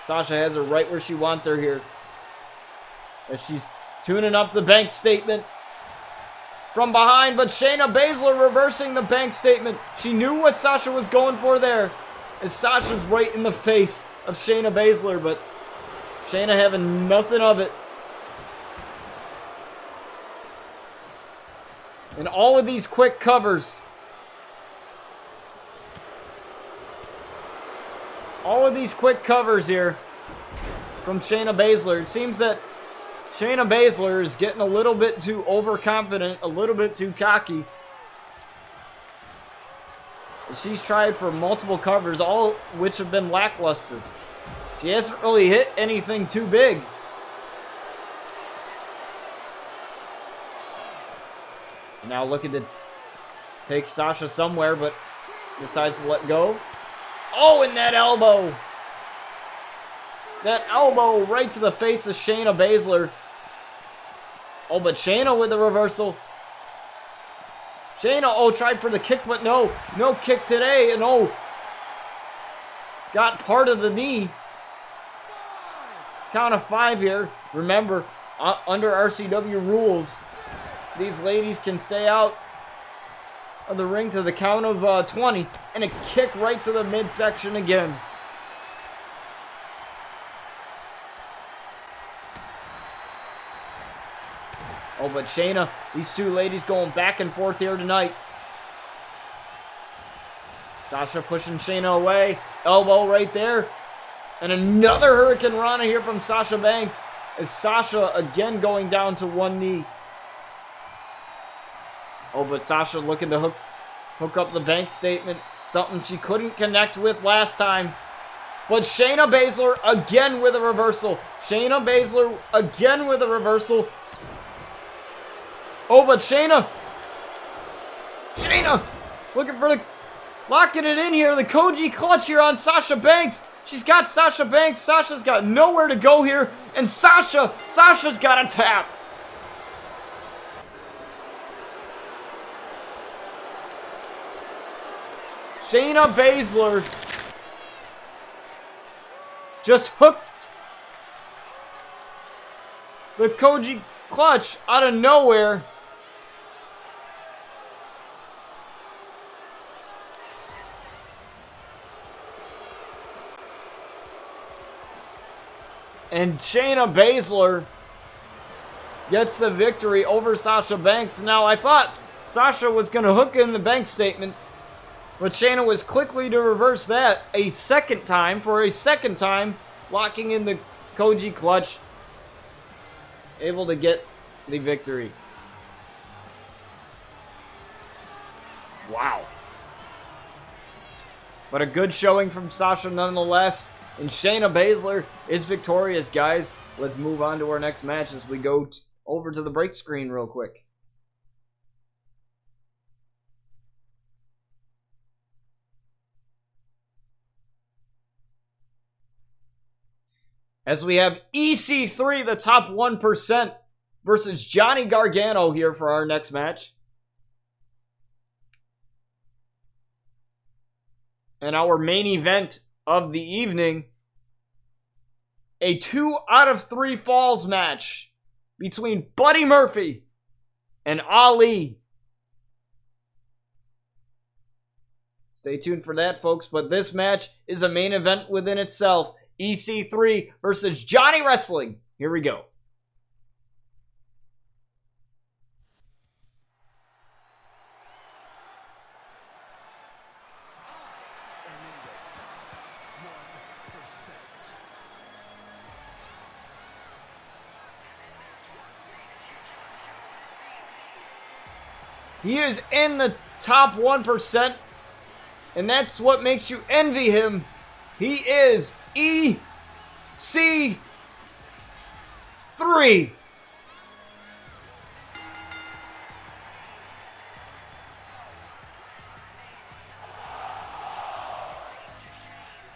Sasha has her right where she wants her here, as she's tuning up the bank statement from behind. But Shayna Baszler reversing the bank statement. She knew what Sasha was going for there, as Sasha's right in the face of Shayna Baszler, but Shayna having nothing of it. And all of these quick covers. All of these quick covers here from Shayna Baszler. It seems that Shayna Baszler is getting a little bit too overconfident, a little bit too cocky. She's tried for multiple covers, all which have been lackluster. She hasn't really hit anything too big. Now looking to take Sasha somewhere, but decides to let go. Oh, and that elbow! That elbow right to the face of Shayna Baszler. Oh, but Shayna with the reversal. Shayna, oh, tried for the kick, but no. No kick today, and oh. Got part of the knee. Count of 5 here. Remember, under RCW rules, these ladies can stay out of the ring to the count of 20. And a kick right to the midsection again. Oh, but Shayna, these two ladies going back and forth here tonight. Sasha pushing Shayna away. Elbow right there. And another Hurricane Rana here from Sasha Banks. As Sasha again going down to 1 knee. Oh, but Sasha looking to hook up the bank statement. Something she couldn't connect with last time. But Shayna Baszler again with a reversal. Shayna Baszler again with a reversal. Oh, but Shayna looking for the, locking it in here. The Koji clutch here on Sasha Banks. She's got Sasha Banks. Sasha's got nowhere to go here. And Sasha's got a tap. Shayna Baszler just hooked the Koji clutch out of nowhere. And Shayna Baszler gets the victory over Sasha Banks. Now, I thought Sasha was going to hook in the bank statement, but Shayna was quickly to reverse that a second time, locking in the Koji clutch, able to get the victory. Wow. But a good showing from Sasha nonetheless. And Shayna Baszler is victorious, guys. Let's move on to our next match as we go over to the break screen real quick. As we have EC3, the top 1%, versus Johnny Gargano here for our next match. And our main event of the evening, a 2 out of 3 falls match between Buddy Murphy and Ali. Stay tuned for that, folks, but this match is a main event within itself. EC3 versus Johnny Wrestling. Here we go. He is in the top 1%, and that's what makes you envy him. He is EC3.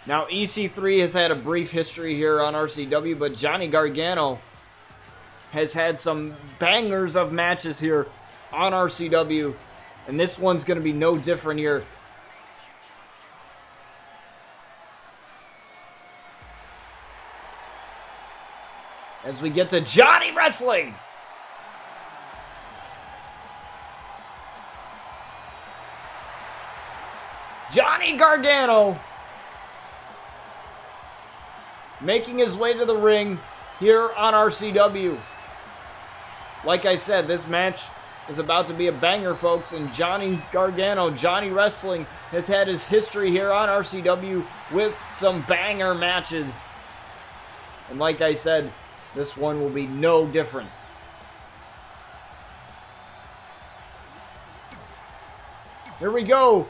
Now, EC3 has had a brief history here on RCW, but Johnny Gargano has had some bangers of matches here on RCW, and this one's going to be no different here. As we get to Johnny Wrestling. Johnny Gargano making his way to the ring here on RCW. Like I said, this match is about to be a banger, folks, and Johnny Gargano, Johnny Wrestling, has had his history here on RCW with some banger matches. And like I said, this one will be no different. Here we go.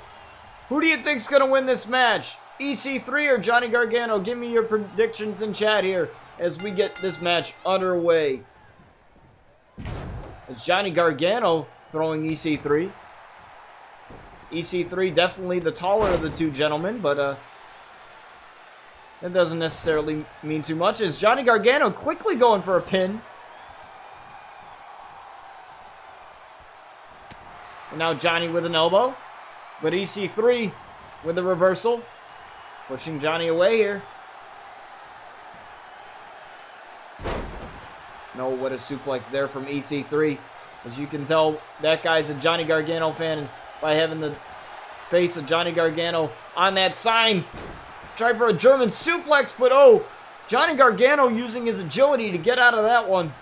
Who do you think's going to win this match? EC3 or Johnny Gargano? Give me your predictions in chat here as we get this match underway. It's Johnny Gargano throwing EC3. EC3 definitely the taller of the two gentlemen, but that doesn't necessarily mean too much. Is Johnny Gargano quickly going for a pin? And now Johnny with an elbow. But EC3 with a reversal. Pushing Johnny away here. No, what a suplex there from EC3. As you can tell, that guy's a Johnny Gargano fan is by having the face of Johnny Gargano on that sign. Tried for a German suplex, but oh, Johnny Gargano using his agility to get out of that one.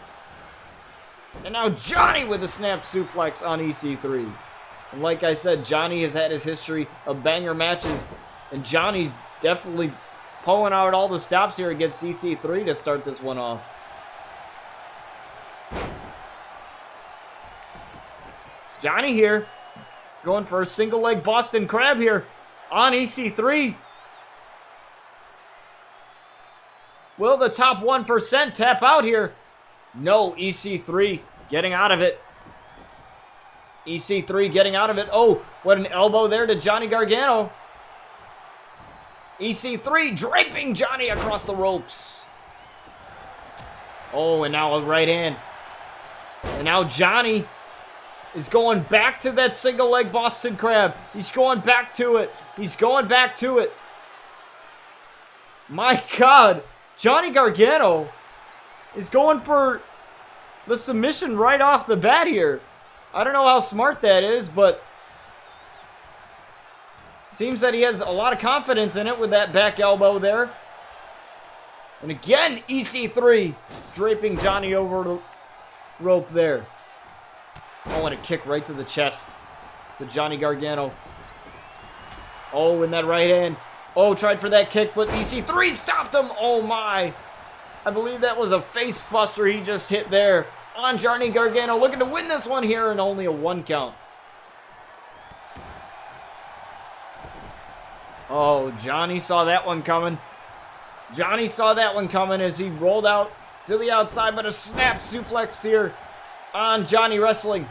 And now Johnny with a snap suplex on EC3. And like I said, Johnny has had his history of banger matches, and Johnny's definitely pulling out all the stops here against EC3 to start this one off. Johnny here, going for a single leg Boston Crab here on EC3. Will the top 1% tap out here? No, EC3 getting out of it. EC3 getting out of it. Oh, what an elbow there to Johnny Gargano. EC3 draping Johnny across the ropes. Oh, and now a right hand. And now Johnny is going back to that single leg Boston Crab. He's going back to it. He's going back to it. My God, Johnny Gargano is going for the submission right off the bat here. I don't know how smart that is, but seems that he has a lot of confidence in it with that back elbow there. And again, EC3 draping Johnny over the rope there. Oh, and a kick right to the chest to Johnny Gargano. Oh, and that right hand. Oh, tried for that kick, but EC3 stopped him. Oh, my. I believe that was a face buster he just hit there on Johnny Gargano, looking to win this one here in only a 1 count. Oh, Johnny saw that one coming. Johnny saw that one coming as he rolled out to the outside, but a snap suplex here on Johnny Wrestling.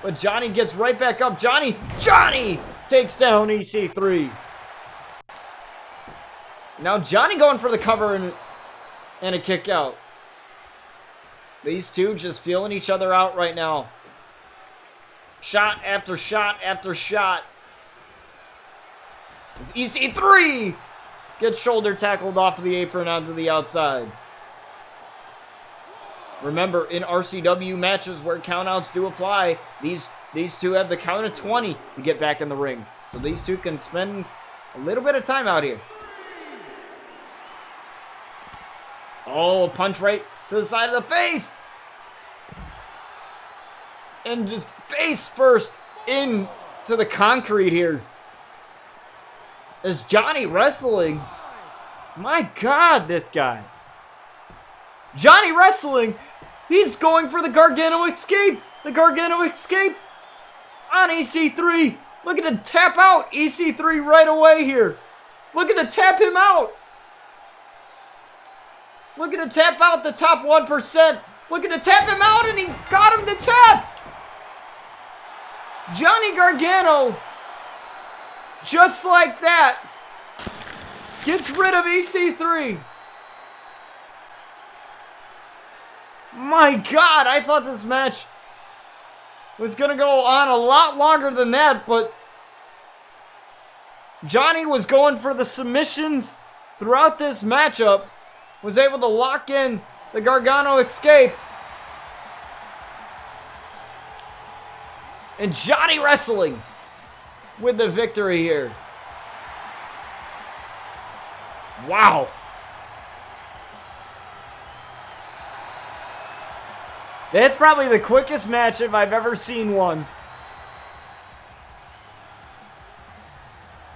But Johnny gets right back up. Johnny takes down EC3. Now Johnny going for the cover, and And a kick out. These two just feeling each other out right now. Shot after shot after shot. As EC3 gets shoulder tackled off of the apron onto the outside. Remember, in RCW matches where countouts do apply, these two have the count of 20 to get back in the ring. So these two can spend a little bit of time out here. Oh, a punch right to the side of the face. And just face first into the concrete here. As Johnny Wrestling. My God, this guy. Johnny Wrestling. He's going for the Gargano escape. The Gargano escape on EC3. Look at him tap out EC3 right away here. Look at him tap him out. Look at him tap out the top 1%. Look at him tap him out, and he got him to tap. Johnny Gargano, just like that, gets rid of EC3. My God, I thought this match was going to go on a lot longer than that, but Johnny was going for the submissions throughout this matchup, was able to lock in the Gargano escape. And Johnny Wrestling with the victory here. Wow. That's probably the quickest match if I've ever seen one.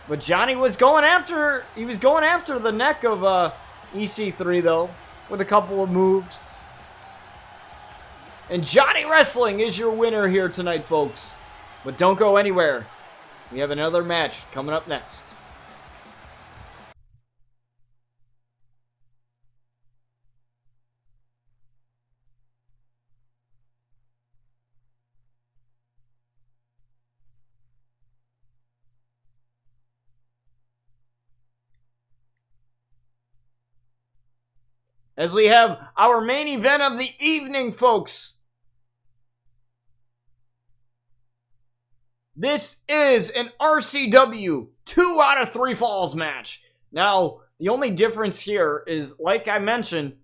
But Johnny was going after, the neck of EC3 though, with a couple of moves. And Johnny Wrestling is your winner here tonight, folks. But don't go anywhere. We have another match coming up next. As we have our main event of the evening, folks. This is an RCW 2 out of 3 falls match. Now, the only difference here is, like I mentioned,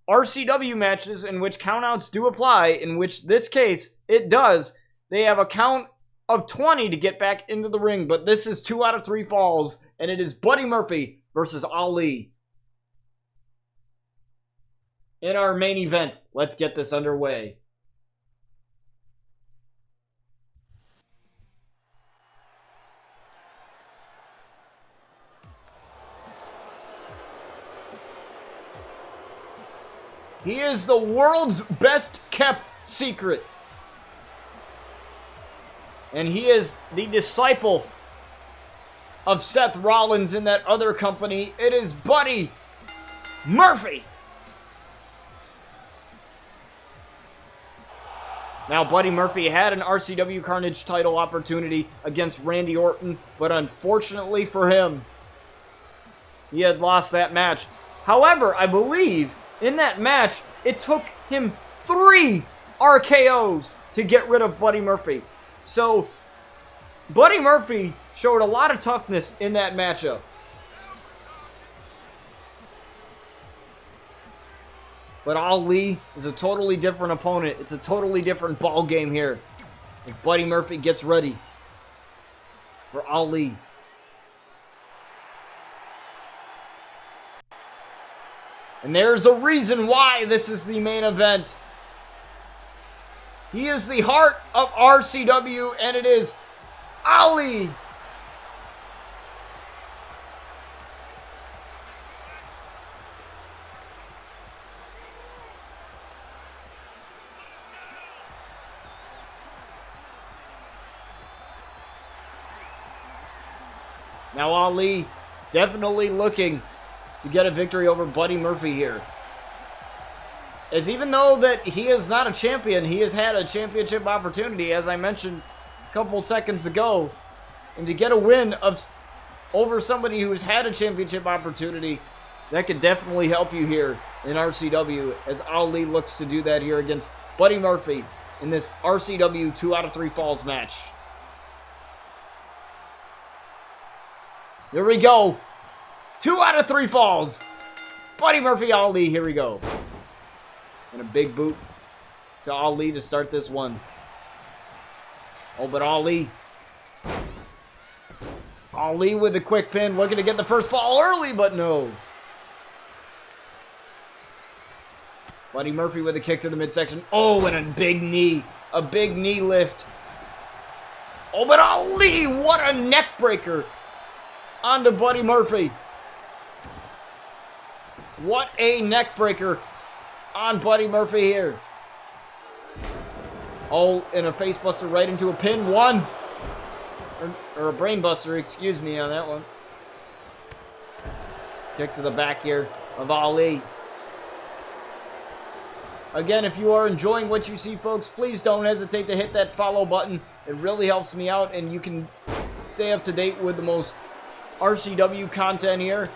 RCW matches in which countouts do apply, in which this case, it does. They have a count of 20 to get back into the ring, but this is 2 out of 3 falls, and it is Buddy Murphy versus Ali. In our main event, let's get this underway. He is the world's best kept secret. And he is the disciple of Seth Rollins in that other company. It is Buddy Murphy. Now, Buddy Murphy had an RCW Carnage title opportunity against Randy Orton, but unfortunately for him, he had lost that match. However, I believe in that match, it took him 3 RKOs to get rid of Buddy Murphy. So, Buddy Murphy showed a lot of toughness in that matchup. But Ali is a totally different opponent. It's a totally different ball game here. As Buddy Murphy gets ready for Ali. And there's a reason why this is the main event. He is the heart of RCW, and it is Ali. Now Ali definitely looking to get a victory over Buddy Murphy here. As even though that he is not a champion, he has had a championship opportunity, as I mentioned a couple seconds ago. And to get a win over somebody who's had a championship opportunity, that could definitely help you here in RCW as Ali looks to do that here against Buddy Murphy in this RCW 2 out of 3 falls match. Here we go. 2 out of 3 falls. Buddy Murphy, Ali, here we go. And a big boot to Ali to start this one. Oh, but Ali with the quick pin, looking to get the first fall early, but no. Buddy Murphy with a kick to the midsection. Oh, and a big knee lift. Oh, but Ali, what a neck breaker onto Buddy Murphy. What a neck breaker on Buddy Murphy here. Oh, and a face buster right into a pin. One. Or a brain buster, excuse me, on that one. Kick to the back here of Ali. Again, if you are enjoying what you see, folks, please don't hesitate to hit that follow button. It really helps me out, and you can stay up to date with the most RCW content here,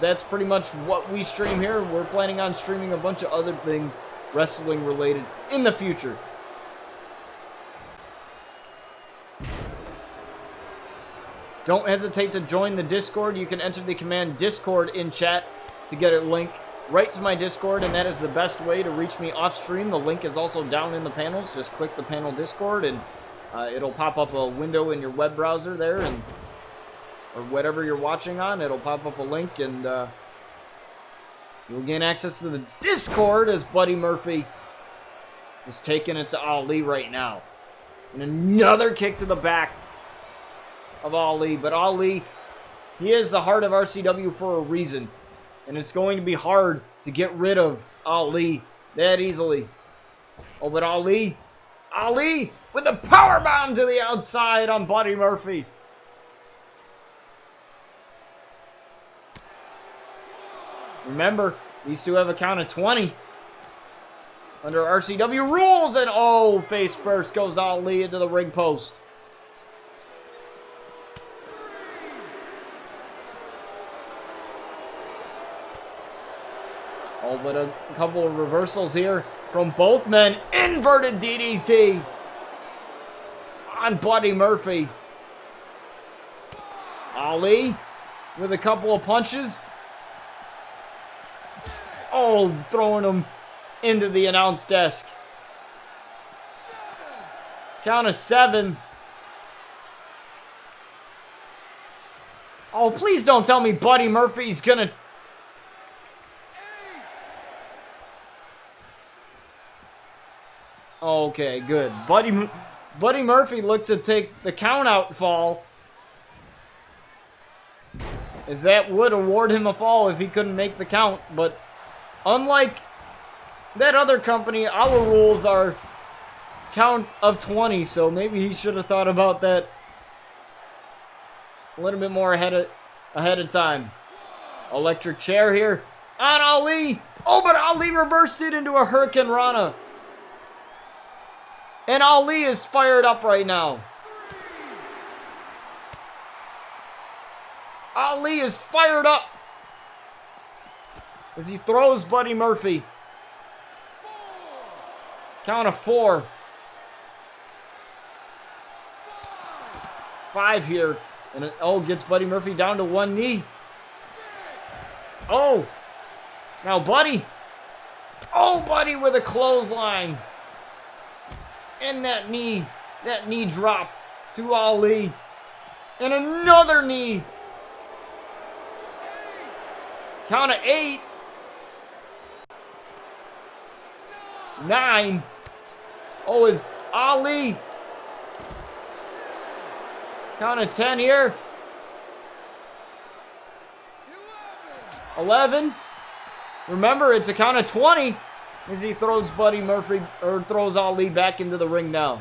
that's pretty much what we stream here. We're planning on streaming a bunch of other things wrestling related in the future. Don't hesitate to join the Discord. You can enter the command Discord in chat to get a link right to my Discord, and that is the best way to reach me off stream. The link is also down in the panels. Just click the panel Discord, and it'll pop up a window in your web browser there, and or whatever you're watching on. It'll pop up a link, and you'll gain access to the Discord as Buddy Murphy is taking it to Ali right now. And another kick to the back of Ali. But Ali, he is the heart of RCW for a reason. And it's going to be hard to get rid of Ali that easily. Oh, but Ali with a power bomb to the outside on Buddy Murphy. Remember, these two have a count of 20 under RCW rules. And oh, face first goes Ali into the ring post. Oh, but a couple of reversals here from both men. Inverted DDT on Buddy Murphy. Ali with a couple of punches. Oh, throwing him into the announce desk. Count of 7. Oh, please don't tell me Buddy Murphy's gonna... Okay, good. Buddy Murphy looked to take the count-out fall, as that would award him a fall if he couldn't make the count. But unlike that other company, our rules are count of 20, so maybe he should have thought about that a little bit more ahead of time. Electric chair here on Ali. Oh, but Ali reversed it into a Hurricane Rana. And Ali is fired up right now. Ali is fired up as he throws Buddy Murphy. Count of 4. 5 here. And it, gets Buddy Murphy down to 1 knee. Oh. Now Buddy. Oh, Buddy with a clothesline. And that knee drop to Ali. And another knee. Count of 8. 9. Oh, is Ali. Count of 10 here. 11. Remember, it's a count of 20 as he throws Buddy Murphy, or throws Ali back into the ring now.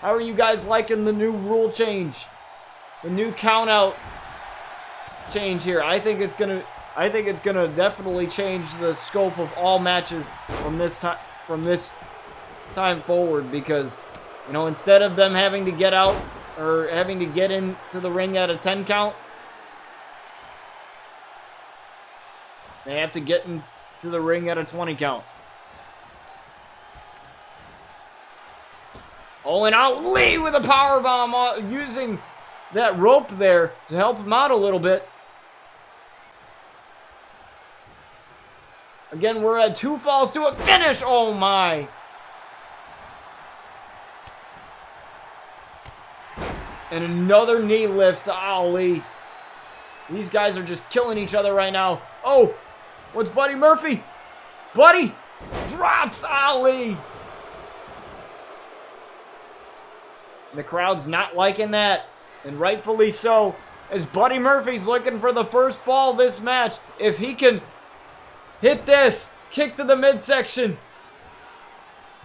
How are you guys liking the new rule change? The new count out change here. I think it's gonna definitely change the scope of all matches from this time forward, because instead of them having to get out or having to get into the ring at a 10 count, They have to get into the ring at a 20 count. Oh, and Ali with a powerbomb, using that rope there to help him out a little bit. Again, we're at 2 falls to a finish. Oh, my. And another knee lift to Ali. These guys are just killing each other right now. Oh, what's Buddy Murphy? Buddy drops Ali. The crowd's not liking that, and rightfully so, as Buddy Murphy's looking for the first fall of this match. If he can hit this, kick to the midsection.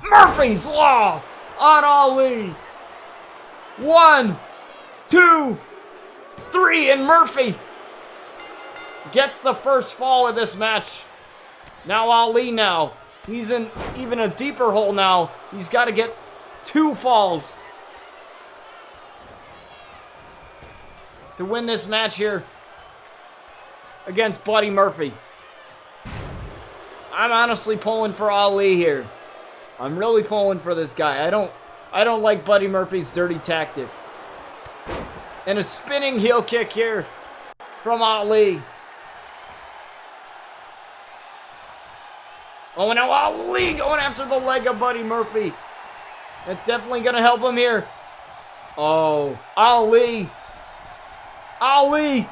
Murphy's Law on Ali. 1, 2, 3, and Murphy gets the first fall of this match. Now Ali he's in even a deeper hole now. He's got to get 2 falls to win this match here against Buddy Murphy. I'm honestly pulling for Ali here. I'm really pulling for this guy. I don't like Buddy Murphy's dirty tactics. And a spinning heel kick here from Ali. Oh, now Ali going after the leg of Buddy Murphy. That's definitely going to help him here. Oh, Ali. Ali.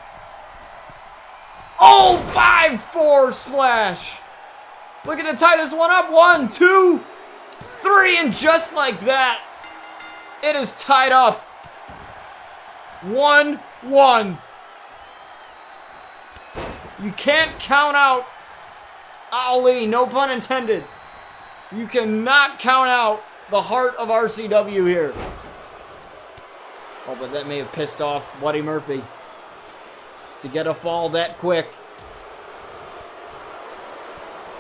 Oh, 5-4 splash. Looking to tie this one up. 1, 2, 3, and just like that, it is tied up. 1-1. You can't count out Ali, no pun intended. You cannot count out the heart of RCW here. Oh, but that may have pissed off Buddy Murphy to get a fall that quick.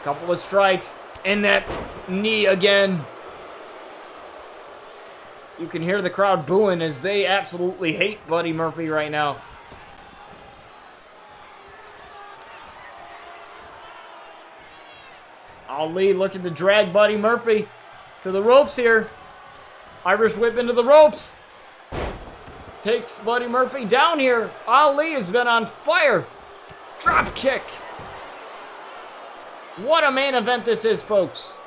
Couple of strikes, and that knee again. You can hear the crowd booing as they absolutely hate Buddy Murphy right now. Ali looking to drag Buddy Murphy to the ropes here. Irish whip into the ropes. Takes Buddy Murphy down here. Ali has been on fire. Drop kick. What a main event this is, folks.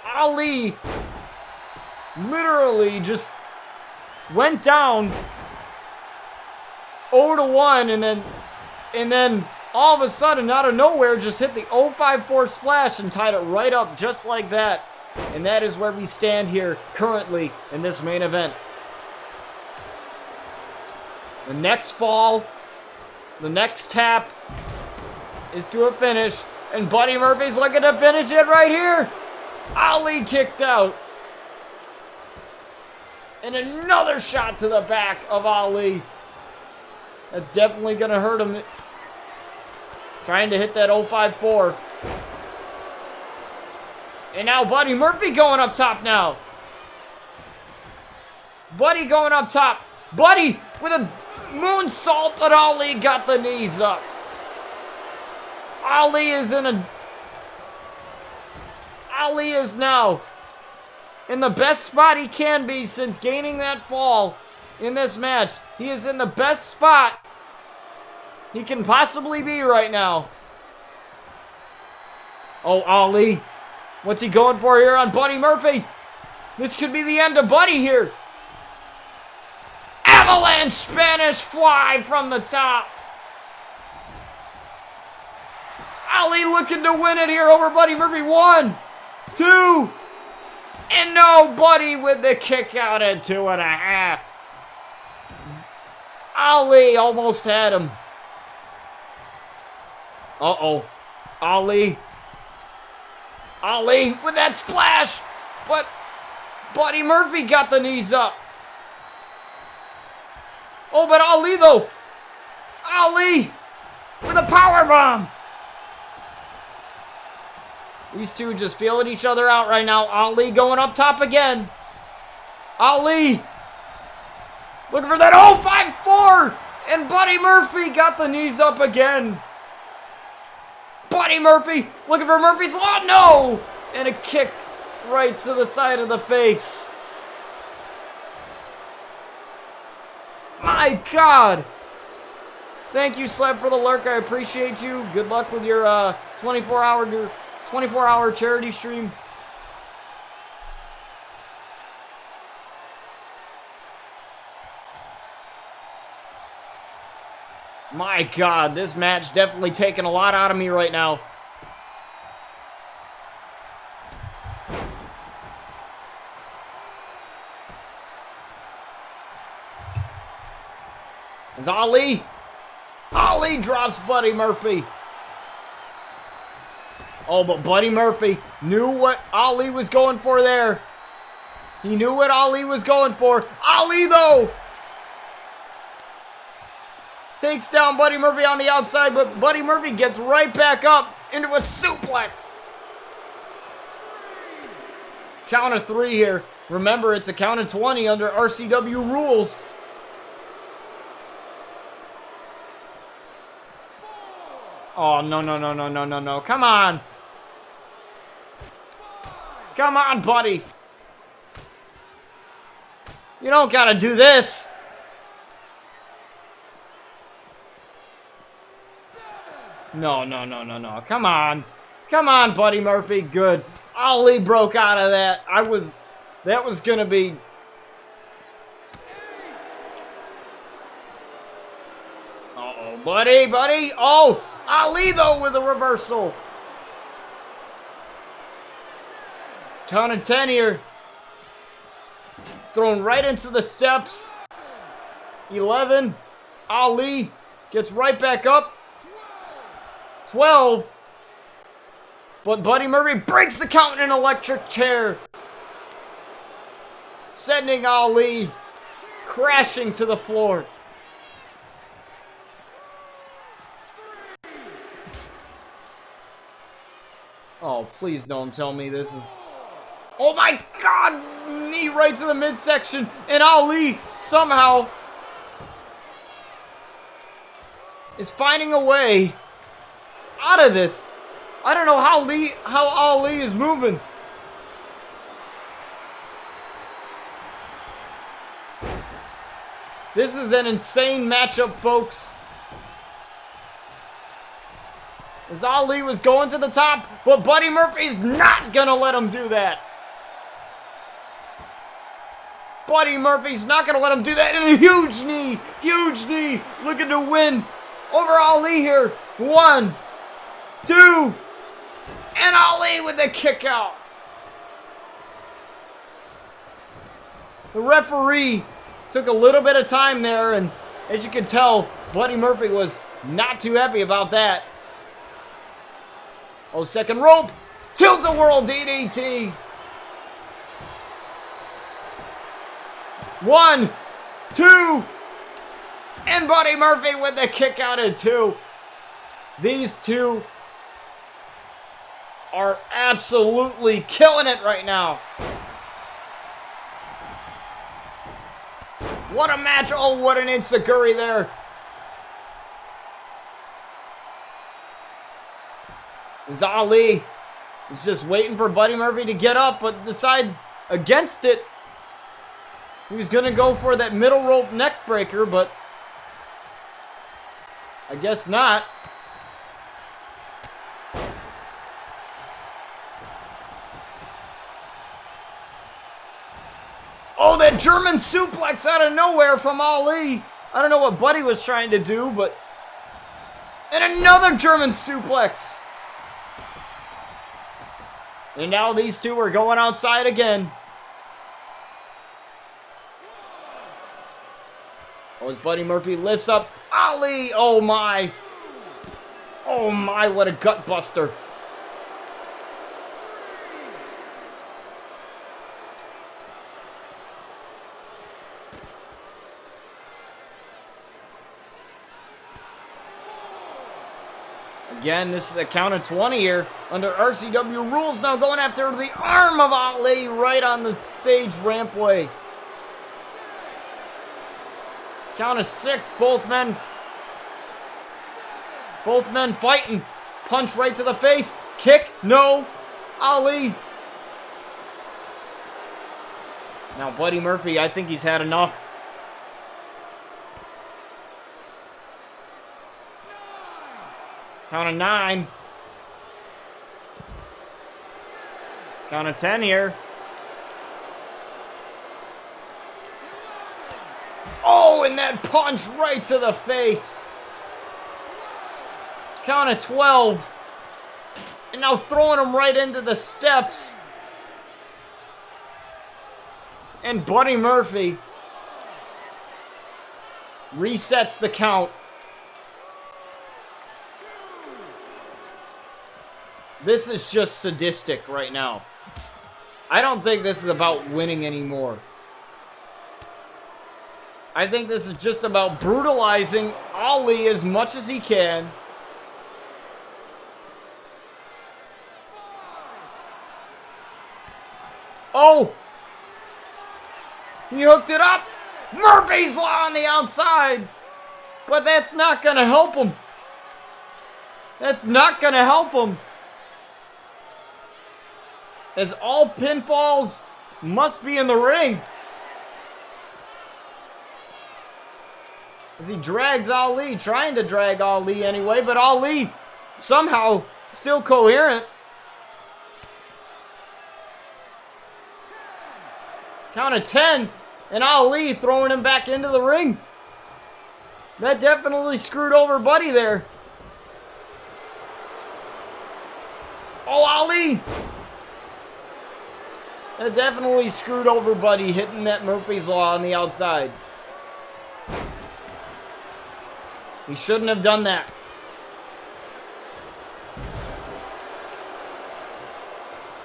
Ali literally just went down 0-1 and then all of a sudden, out of nowhere, just hit the 0-5-4 splash and tied it right up just like that. And that is where we stand here currently in this main event. The next fall, the next tap is to a finish. And Buddy Murphy's looking to finish it right here. Ali kicked out. And another shot to the back of Ali. That's definitely going to hurt him. Trying to hit that 0-5-4. And now Buddy Murphy going up top now. Buddy going up top. Buddy with a moonsault, but Ali got the knees up. Ali is now in the best spot he can be since gaining that fall in this match. He is in the best spot he can possibly be right now. Oh, Ali. What's he going for here on Buddy Murphy? This could be the end of Buddy here. Avalanche Spanish fly from the top. Ali looking to win it here over Buddy Murphy. 1, 2, and no, Buddy with the kick out at 2.5. Ali almost had him. Uh-oh. Ali with that splash. But Buddy Murphy got the knees up. Oh, but Ali though. Ali with a powerbomb. These two just feeling each other out right now. Ali going up top again. Ali looking for that 0-5-4. And Buddy Murphy got the knees up again. Buddy Murphy looking for Murphy's Law. No! And a kick right to the side of the face. My God. Thank you, Slab, for the lurk. I appreciate you. Good luck with your 24-hour charity stream. My God, this match definitely taking a lot out of me right now. It's Ali. Ali drops Buddy Murphy. Oh, but Buddy Murphy knew what Ali was going for there. He knew what Ali was going for. Ali, though, takes down Buddy Murphy on the outside, but Buddy Murphy gets right back up into a suplex. Count of 3 here. Remember, it's a count of 20 under RCW rules. Oh, no, no, no, no, no, no, no. Come on. Come on, buddy. You don't gotta do this. No, no, no, no, no. Come on. Come on, Buddy Murphy. Good. Ali broke out of that. That was gonna be... Uh-oh, buddy, buddy. Oh, Ali, though, with a reversal. Count of 10 here. Thrown right into the steps. 11. Ali gets right back up. 12. But Buddy Murphy breaks the count in an electric chair, sending Ali crashing to the floor. Oh, please don't tell me this is... Oh my God! Knee right to the midsection, and Ali somehow is finding a way out of this. I don't know how Ali is moving. This is an insane matchup, folks. As Ali was going to the top, but Buddy Murphy's not gonna let him do that. Buddy Murphy's not gonna let him do that. And a huge knee, looking to win over Ali here. 1, 2, and Ali with the kick out. The referee took a little bit of time there, and as you can tell, Buddy Murphy was not too happy about that. Oh, second rope. Tilt-a-whirl DDT. 1, 2, and Buddy Murphy with the kick out at 2. These two are absolutely killing it right now. What a match. Oh, what an enziguri there. As Ali is just waiting for Buddy Murphy to get up, but decides against it. He was going to go for that middle rope neck breaker, but I guess not. Oh, that German suplex out of nowhere from Ali. I don't know what Buddy was trying to do, but... And another German suplex. And now these two are going outside again. Oh, as Buddy Murphy lifts up Ali. Oh, my. Oh, my, what a gut buster. Again, this is a count of 20 here under RCW rules. Now going after the arm of Ali right on the stage rampway. Count of 6, both men fighting. Punch right to the face. Kick. No. Ali. Now, Buddy Murphy, I think he's had enough. Count of 9. Count of 10 here. Oh, and that punch right to the face. Count of 12. And now throwing him right into the steps. And Buddy Murphy resets the count. This is just sadistic right now. I don't think this is about winning anymore. I think this is just about brutalizing Ali as much as he can. Oh! He hooked it up. Murphy's Law on the outside. But that's not going to help him. That's not going to help him. As all pinfalls must be in the ring. As he drags Ali, trying to drag Ali anyway, but Ali somehow still coherent. Count of 10, and Ali throwing him back into the ring. That definitely screwed over Buddy there. Oh, Ali! That definitely screwed over Buddy, hitting that Murphy's Law on the outside. He shouldn't have done that.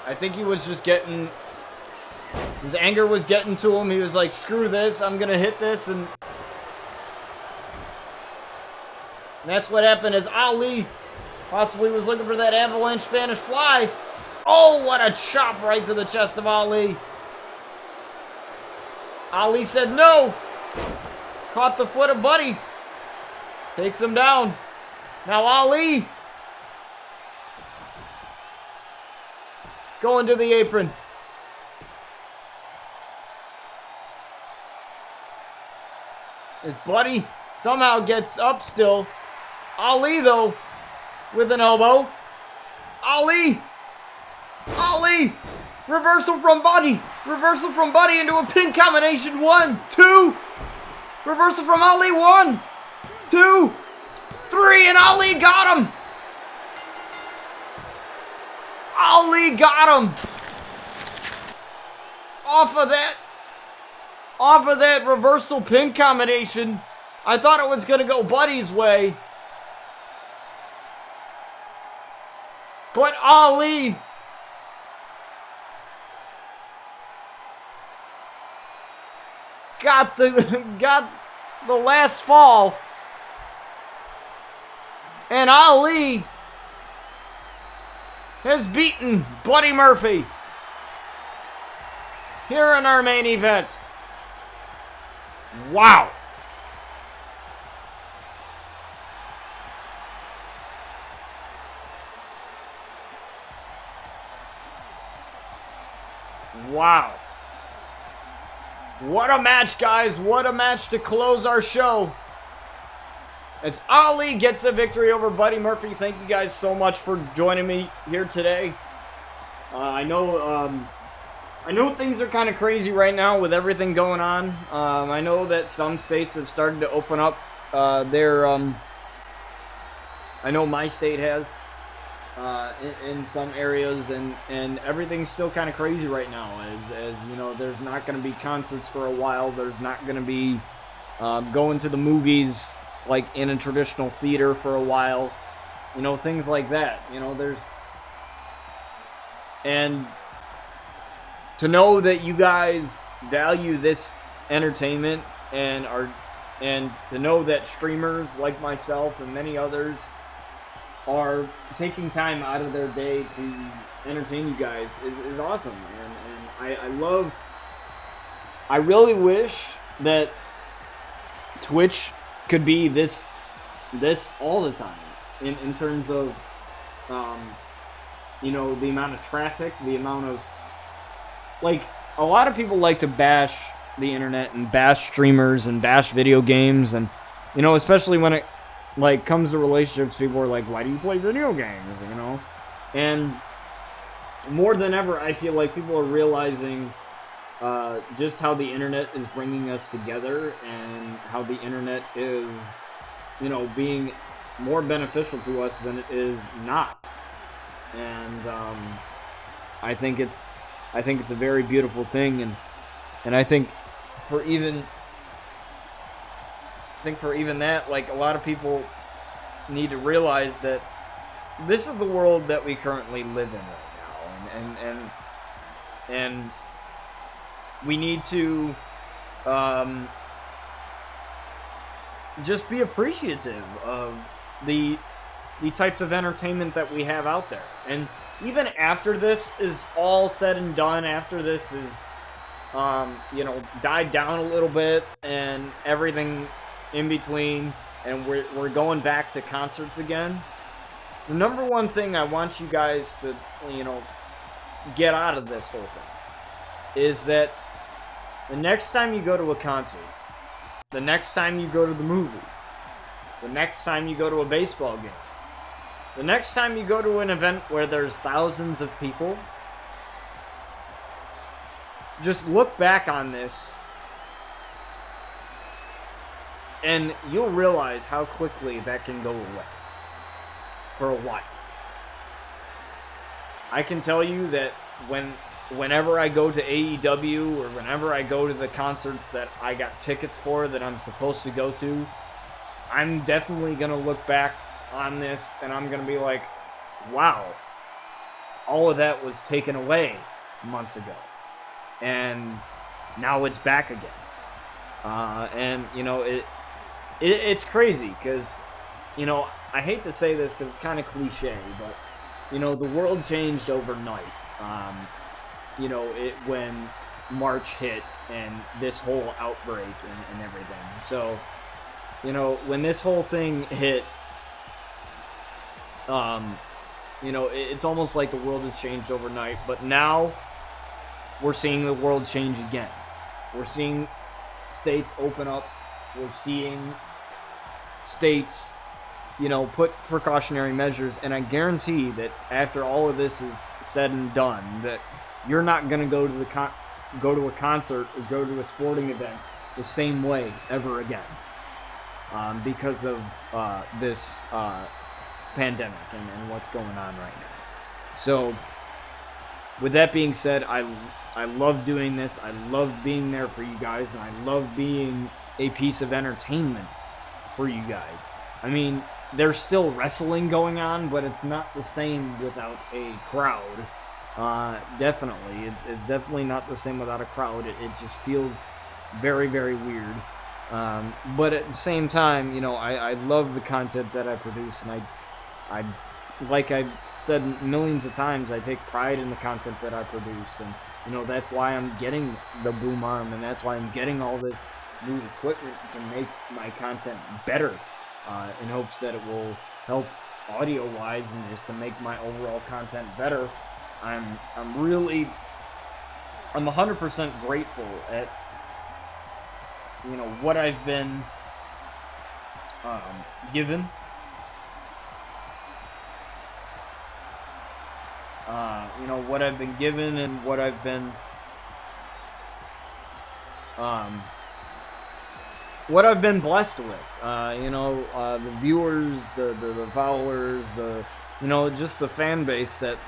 I think he was just getting... His anger was getting to him. He was like, screw this, I'm gonna hit this, and that's what happened as Ali possibly was looking for that avalanche Spanish fly. Oh, what a chop right to the chest of Ali. Ali said no. Caught the foot of Buddy. Takes him down. Now Ali going to the apron. His Buddy somehow gets up still. Ali, though, with an elbow. Ali! Ali! Reversal from Buddy! Reversal from Buddy into a pin combination. 1, 2. Reversal from Ali. 1, 2, 3, and Ali got him! Ali got him! Off of that reversal pin combination. I thought it was going to go Buddy's way. But Ali got the last fall. And Ali has beaten Buddy Murphy here in our main event. Wow. Wow. What a match, guys. What a match to close our show. As Ali gets the victory over Buddy Murphy. Thank you guys so much for joining me here today. I know things are kind of crazy right now with everything going on. I know that some states have started to open up their... I know my state has in some areas, and everything's still kind of crazy right now. As you know, there's not going to be concerts for a while. There's not going to be going to the movies like in a traditional theater for a while. You know, things like that. You know, there's... And to know that you guys value this entertainment and to know that streamers like myself and many others are taking time out of their day to entertain you guys is awesome. And I really wish that Twitch could be this all the time in terms of You know, the amount of traffic, the amount of, like, a lot of people like to bash the internet and bash streamers and bash video games, and, you know, especially when it, like, comes to relationships, people are like, why do you play video games, you know? And more than ever, I feel like people are realizing just how the internet is bringing us together, and how the internet is, you know, being more beneficial to us than it is not. And I think it's a very beautiful thing, and I think for even that, like, a lot of people need to realize that this is the world that we currently live in right now, and we need to just be appreciative of the types of entertainment that we have out there. And even after this is all said and done, after this is you know, died down a little bit and everything in between, and we're going back to concerts again, the number one thing I want you guys to, you know, get out of this whole thing is that the next time you go to a concert, the next time you go to the movies, the next time you go to a baseball game, the next time you go to an event where there's thousands of people, just look back on this and you'll realize how quickly that can go away for a while. I can tell you that whenever I go to AEW, or whenever I go to the concerts that I got tickets for that I'm supposed to go to, I'm definitely going to look back on this and I'm going to be like, wow, all of that was taken away months ago, and now it's back again. And, you know, it's crazy because, you know, I hate to say this because it's kind of cliche, but, you know, the world changed overnight. You know, when March hit and this whole outbreak and everything. So, you know, when this whole thing hit, you know, it's almost like the world has changed overnight. But now we're seeing the world change again. We're seeing states open up. We're seeing states, you know, put precautionary measures. And I guarantee that after all of this is said and done, that you're not going to go to a concert or go to a sporting event the same way ever again, because of this pandemic and what's going on right now. So, with that being said, I love doing this. I love being there for you guys, and I love being a piece of entertainment for you guys. I mean, there's still wrestling going on, but it's not the same without a crowd. Definitely. It's definitely not the same without a crowd. It just feels very, very weird. But at the same time, you know, I love the content that I produce, and I like I've said millions of times, I take pride in the content that I produce, and, you know, that's why I'm getting the boom arm, and that's why I'm getting all this new equipment to make my content better, in hopes that it will help audio-wise and just to make my overall content better. I'm 100% grateful at, you know, what I've been given. You know, what I've been given and what I've been blessed with. You know, the viewers, the followers, you know, just the fan base that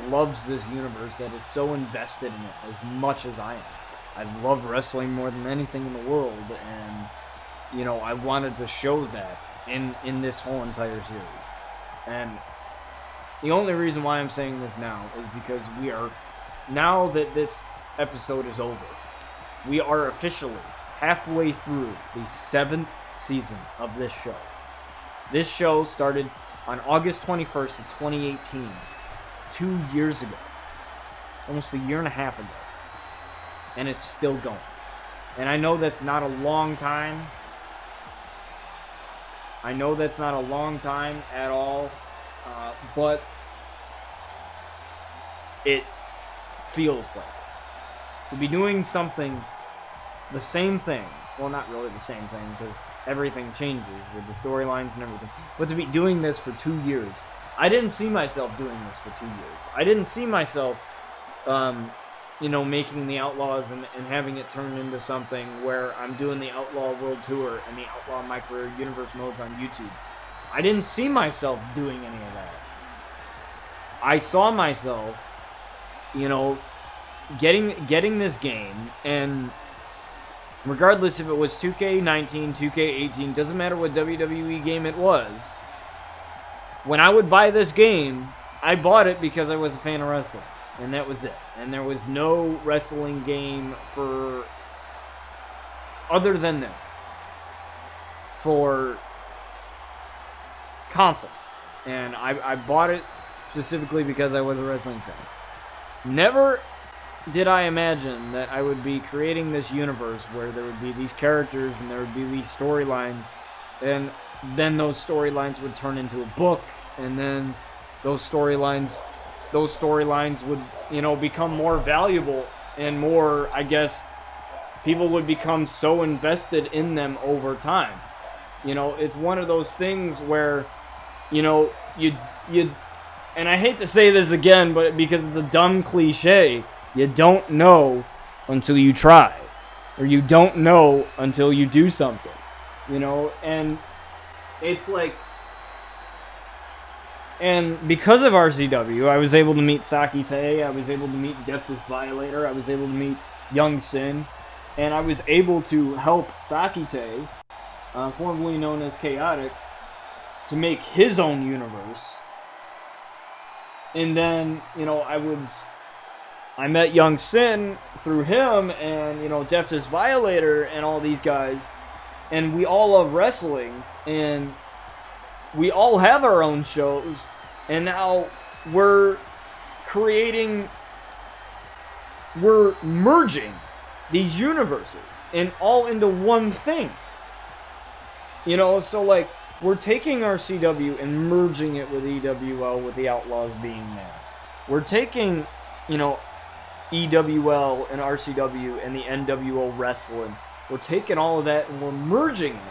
loves this universe, that is so invested in it as much as I am. I love wrestling more than anything in the world, and, you know, I wanted to show that in this whole entire series. And the only reason why I'm saying this now is because we are, now that this episode is over, we are officially halfway through the 7th season of this show. This show started on August 21st of 2018, 2 years ago, almost a year and a half ago, and it's still going. And I know that's not a long time. I know that's not a long time at all, but it feels like to be doing something, the same thing. Well, not really the same thing, because everything changes with the storylines and everything. But to be doing this for 2 years, I didn't see myself doing this for 2 years. I didn't see myself, making the Outlaws and having it turn into something where I'm doing the Outlaw World Tour and the Outlaw Micro Universe modes on YouTube. I didn't see myself doing any of that. I saw myself, getting this game, and regardless if it was 2K19, 2K18, doesn't matter what WWE game it was, when I would buy this game, I bought it because I was a fan of wrestling, and that was it. And there was no wrestling game other than this for consoles, and I bought it specifically because I was a wrestling fan. Never did I imagine that I would be creating this universe where there would be these characters and there would be these storylines, and then those storylines would turn into a book, and then those storylines would, become more valuable and more, I guess, people would become so invested in them over time. It's one of those things where, you and I hate to say this again, but because it's a dumb cliche, you don't know until you try, or you don't know until you do something, and it's like, and because of RCW, I was able to meet Saki Tae, I was able to meet Deftest Violator, I was able to meet Young Sin, and I was able to help Saki Tae, formerly known as Chaotic, to make his own universe. And then, I met Young Sin through him, and, Deftest Violator and all these guys, and we all love wrestling, and we all have our own shows, and now we're merging these universes and all into one thing. So like, we're taking RCW and merging it with EWL, with the Outlaws being there. We're taking, EWL and RCW and the NWO wrestling. We're taking all of that and we're merging it.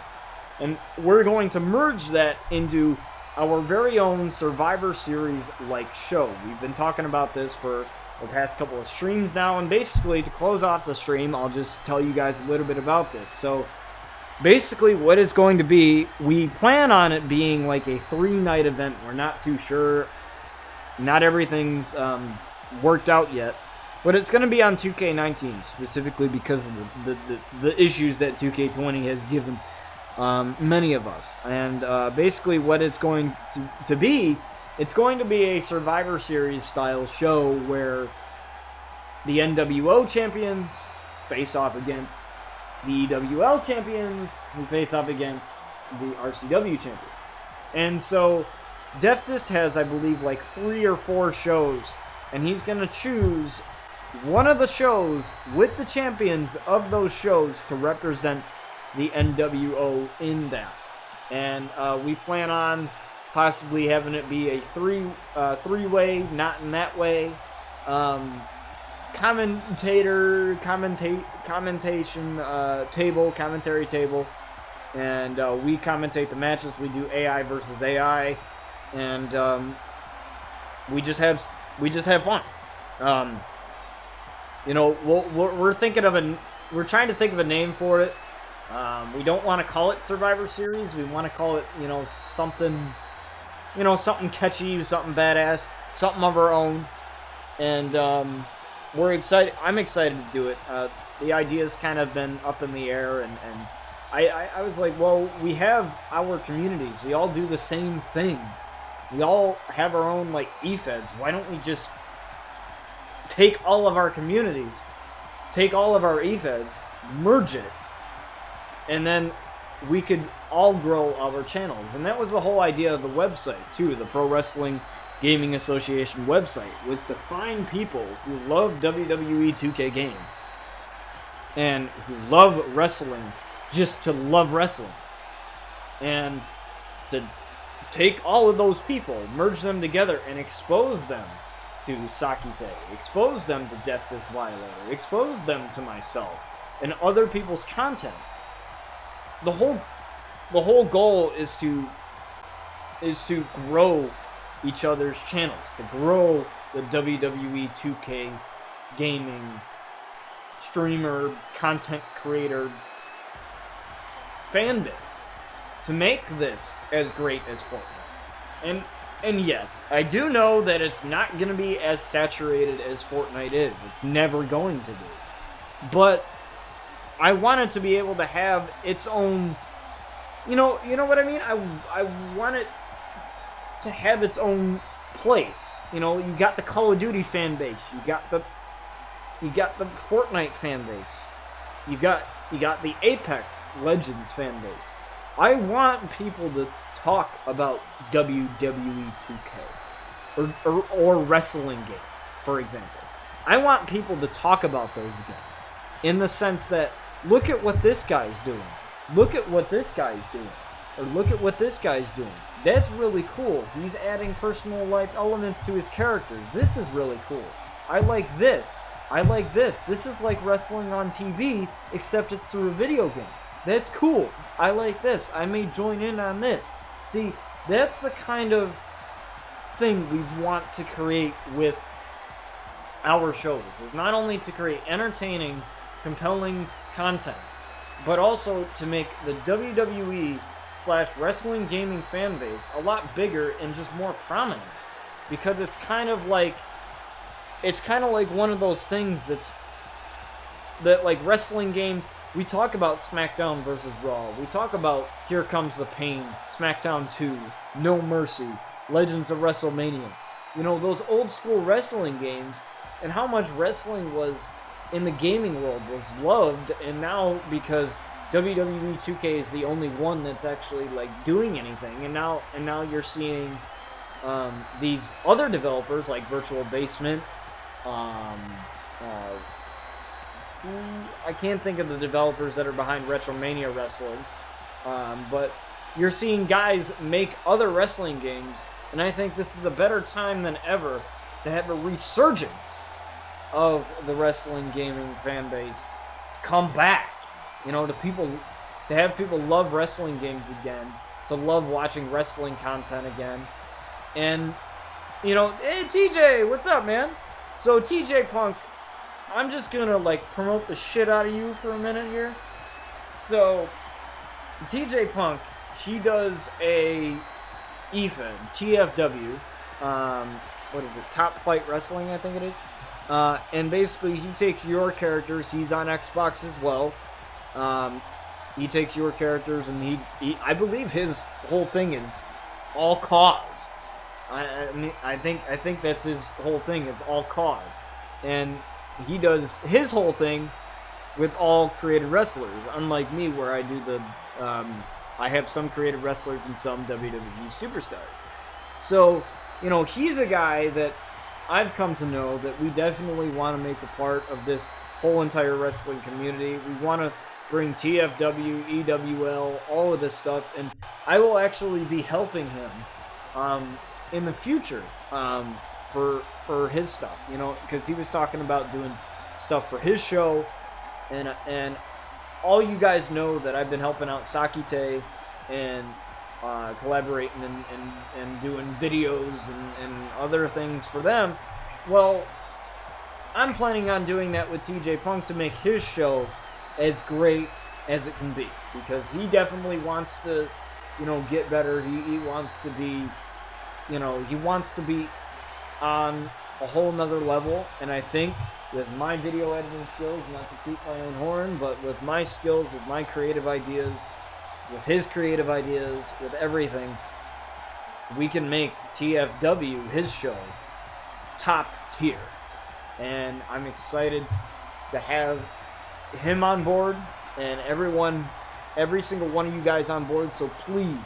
And we're going to merge that into our very own Survivor Series-like show. We've been talking about this for the past couple of streams now, and basically, to close off the stream, I'll just tell you guys a little bit about this. So, basically, what it's going to be, we plan on it being like a 3-night event. We're not too sure. Not everything's worked out yet. But it's going to be on 2K19, specifically because of the issues that 2K20 has given many of us. And basically what it's going to be, it's going to be a Survivor Series style show where the NWO champions face off against the EWL champions, who face off against the RCW champions. And so Deftest has, I believe, like 3 or 4 shows, and he's going to choose one of the shows with the champions of those shows to represent the NWO in that. And we plan on possibly having it be a three-way, not in that way, commentary table, and we commentate the matches. We do AI versus AI, and we just have fun. We're trying to think of a name for it. We don't want to call it Survivor Series. We want to call it, something catchy, something badass, something of our own. And we're excited. I'm excited to do it. The idea's kind of been up in the air, and I was like, well, we have our communities. We all do the same thing. We all have our own, e-feds. Why don't we just take all of our communities, take all of our e-feds, merge it, and then we could all grow our channels. And that was the whole idea of the website, too. The Pro Wrestling Gaming Association website was to find people who love WWE 2K games and who love wrestling just to love wrestling, and to take all of those people, merge them together, and expose them to Sakite, expose them to Death Disc Violator, expose them to myself and other people's content. The whole goal is to grow each other's channels, to grow the WWE 2K gaming streamer, content creator fan base, to make this as great as Fortnite. And yes, I do know that it's not going to be as saturated as Fortnite is. It's never going to be. But I want it to be able to have its own, you know what I mean? I want it to have its own place. You know, you got the Call of Duty fan base, you got the Fortnite fan base, you got the Apex Legends fan base. I want people to talk about WWE 2K or wrestling games, for example. I want people to talk about those again, in the sense that, look at what this guy's doing, look at what this guy's doing, or look at what this guy's doing. That's really cool. He's adding personal life elements to his characters. This is really cool. I like this. I like this. This is like wrestling on TV, except it's through a video game. That's cool. I like this. I may join in on this. See, that's the kind of thing we want to create with our shows, is not only to create entertaining, compelling content, but also to make the WWE/wrestling gaming fan base a lot bigger and just more prominent. Because it's kind of like one of those things that like wrestling games, we talk about SmackDown versus Raw, we talk about Here Comes the Pain, SmackDown 2, No Mercy, Legends of WrestleMania. You know, those old school wrestling games, and how much wrestling was in the gaming world was loved, and now because WWE 2K is the only one that's actually like doing anything, and now you're seeing these other developers like Virtual Basement. I can't think of the developers that are behind Retromania Wrestling, but you're seeing guys make other wrestling games, and I think this is a better time than ever to have a resurgence of the wrestling gaming fan base come back. You know, to have people love wrestling games again, to love watching wrestling content again. And, you know, hey TJ, what's up, man? So TJ Punk, I'm just gonna like promote the shit out of you for a minute here. So TJ Punk, he does a EFED, TFW, what is it, Top Fight Wrestling, I think it is. And basically he takes your characters, he's on Xbox as well. He takes your characters, and he I believe his whole thing is all cause. I think that's his whole thing. It's all cause, and he does his whole thing with all created wrestlers. Unlike me, where I do the I have some created wrestlers and some WWE Superstars. So, you know, he's a guy that I've come to know that we definitely want to make a part of this whole entire wrestling community. We want to bring TFW, EWL, all of this stuff, and I will actually be helping him in the future for his stuff, you know, because he was talking about doing stuff for his show, and all you guys know that I've been helping out Sakite and collaborating and doing videos and other things for them. Well, I'm planning on doing that with TJ Punk to make his show as great as it can be, because he definitely wants to, you know, get better. He wants to be, you know, he wants to be on a whole nother level, and I think with my video editing skills, not to toot my own horn, but with my skills, with my creative ideas, with his creative ideas, with everything, we can make TFW, his show, top tier. And I'm excited to have him on board, and every single one of you guys on board. So please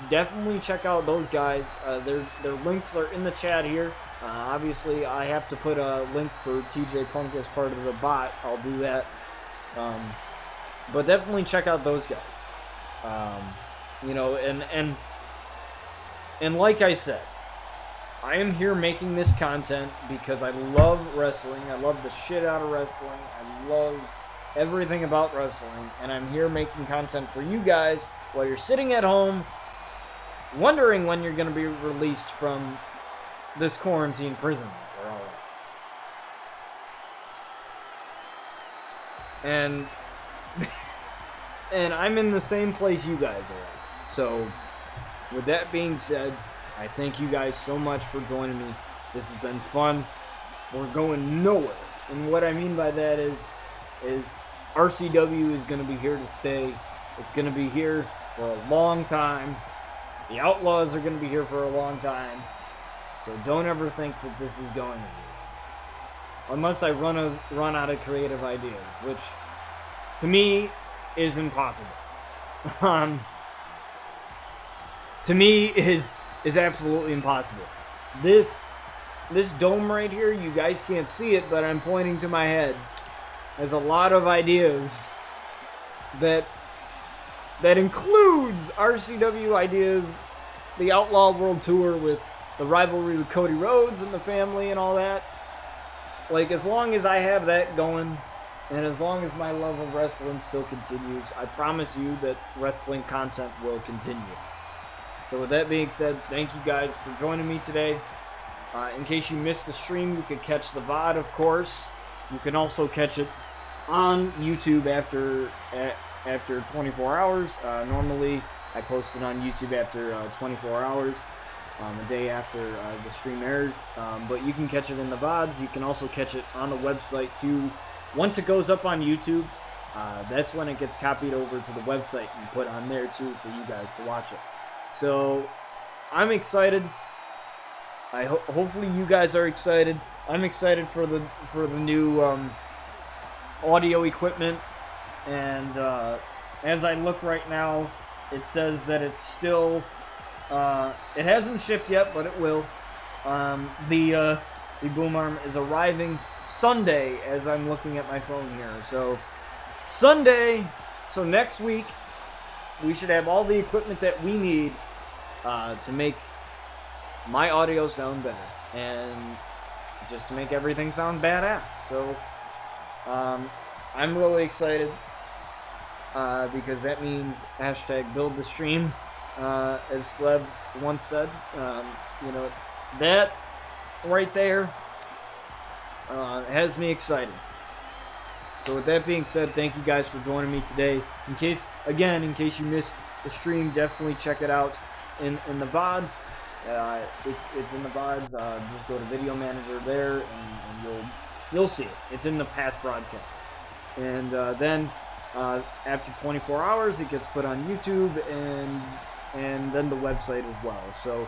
definitely check out those guys. Their links are in the chat here. Obviously I have to put a link for TJ Punk as part of the bot. I'll do that, but definitely check out those guys. You know, and And like I said, I am here making this content because I love wrestling. I love the shit out of wrestling. I love everything about wrestling. And I'm here making content for you guys while you're sitting at home wondering when you're going to be released from this quarantine prison we're all in. And I'm in the same place you guys are at. So, with that being said, I thank you guys so much for joining me. This has been fun. We're going nowhere. And what I mean by that is RCW is going to be here to stay. It's going to be here for a long time. The Outlaws are going to be here for a long time. So don't ever think that this is going anywhere. Unless I run out of creative ideas, which to me is impossible. To me is absolutely impossible. This dome right here, you guys can't see it, but I'm pointing to my head, has a lot of ideas that includes RCW ideas, the Outlaw World Tour with the rivalry with Cody Rhodes and the family and all that. Like, as long as I have that going, and as long as my love of wrestling still continues, I promise you that wrestling content will continue. So with that being said, thank you guys for joining me today. In case you missed the stream, you can catch the VOD, of course. You can also catch it on YouTube after 24 hours. Normally, I post it on YouTube after 24 hours, the day after the stream airs. But you can catch it in the VODs. You can also catch it on the website, too. Once it goes up on YouTube, that's when it gets copied over to the website and put on there, too, for you guys to watch it. So, I'm excited. Hopefully you guys are excited. I'm excited for the new audio equipment. And as I look right now, it says that it's still. It hasn't shipped yet, but it will. The boom arm is arriving Sunday as I'm looking at my phone here. So Sunday. So next week, we should have all the equipment that we need to make my audio sound better, and just to make everything sound badass. So I'm really excited because that means #build the stream, as Sleb once said. That right there has me excited. So with that being said, thank you guys for joining me today. In case you missed the stream, definitely check it out in the VODs. It's in the VODs. Just go to Video Manager there, and you'll see it. It's in the past broadcast. And then after 24 hours, it gets put on YouTube and then the website as well. So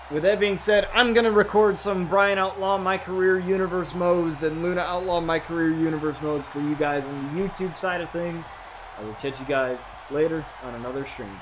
with that being said, I'm going to record some Brian Outlaw My Career Universe modes and Luna Outlaw My Career Universe modes for you guys on the YouTube side of things. I will catch you guys later on another stream.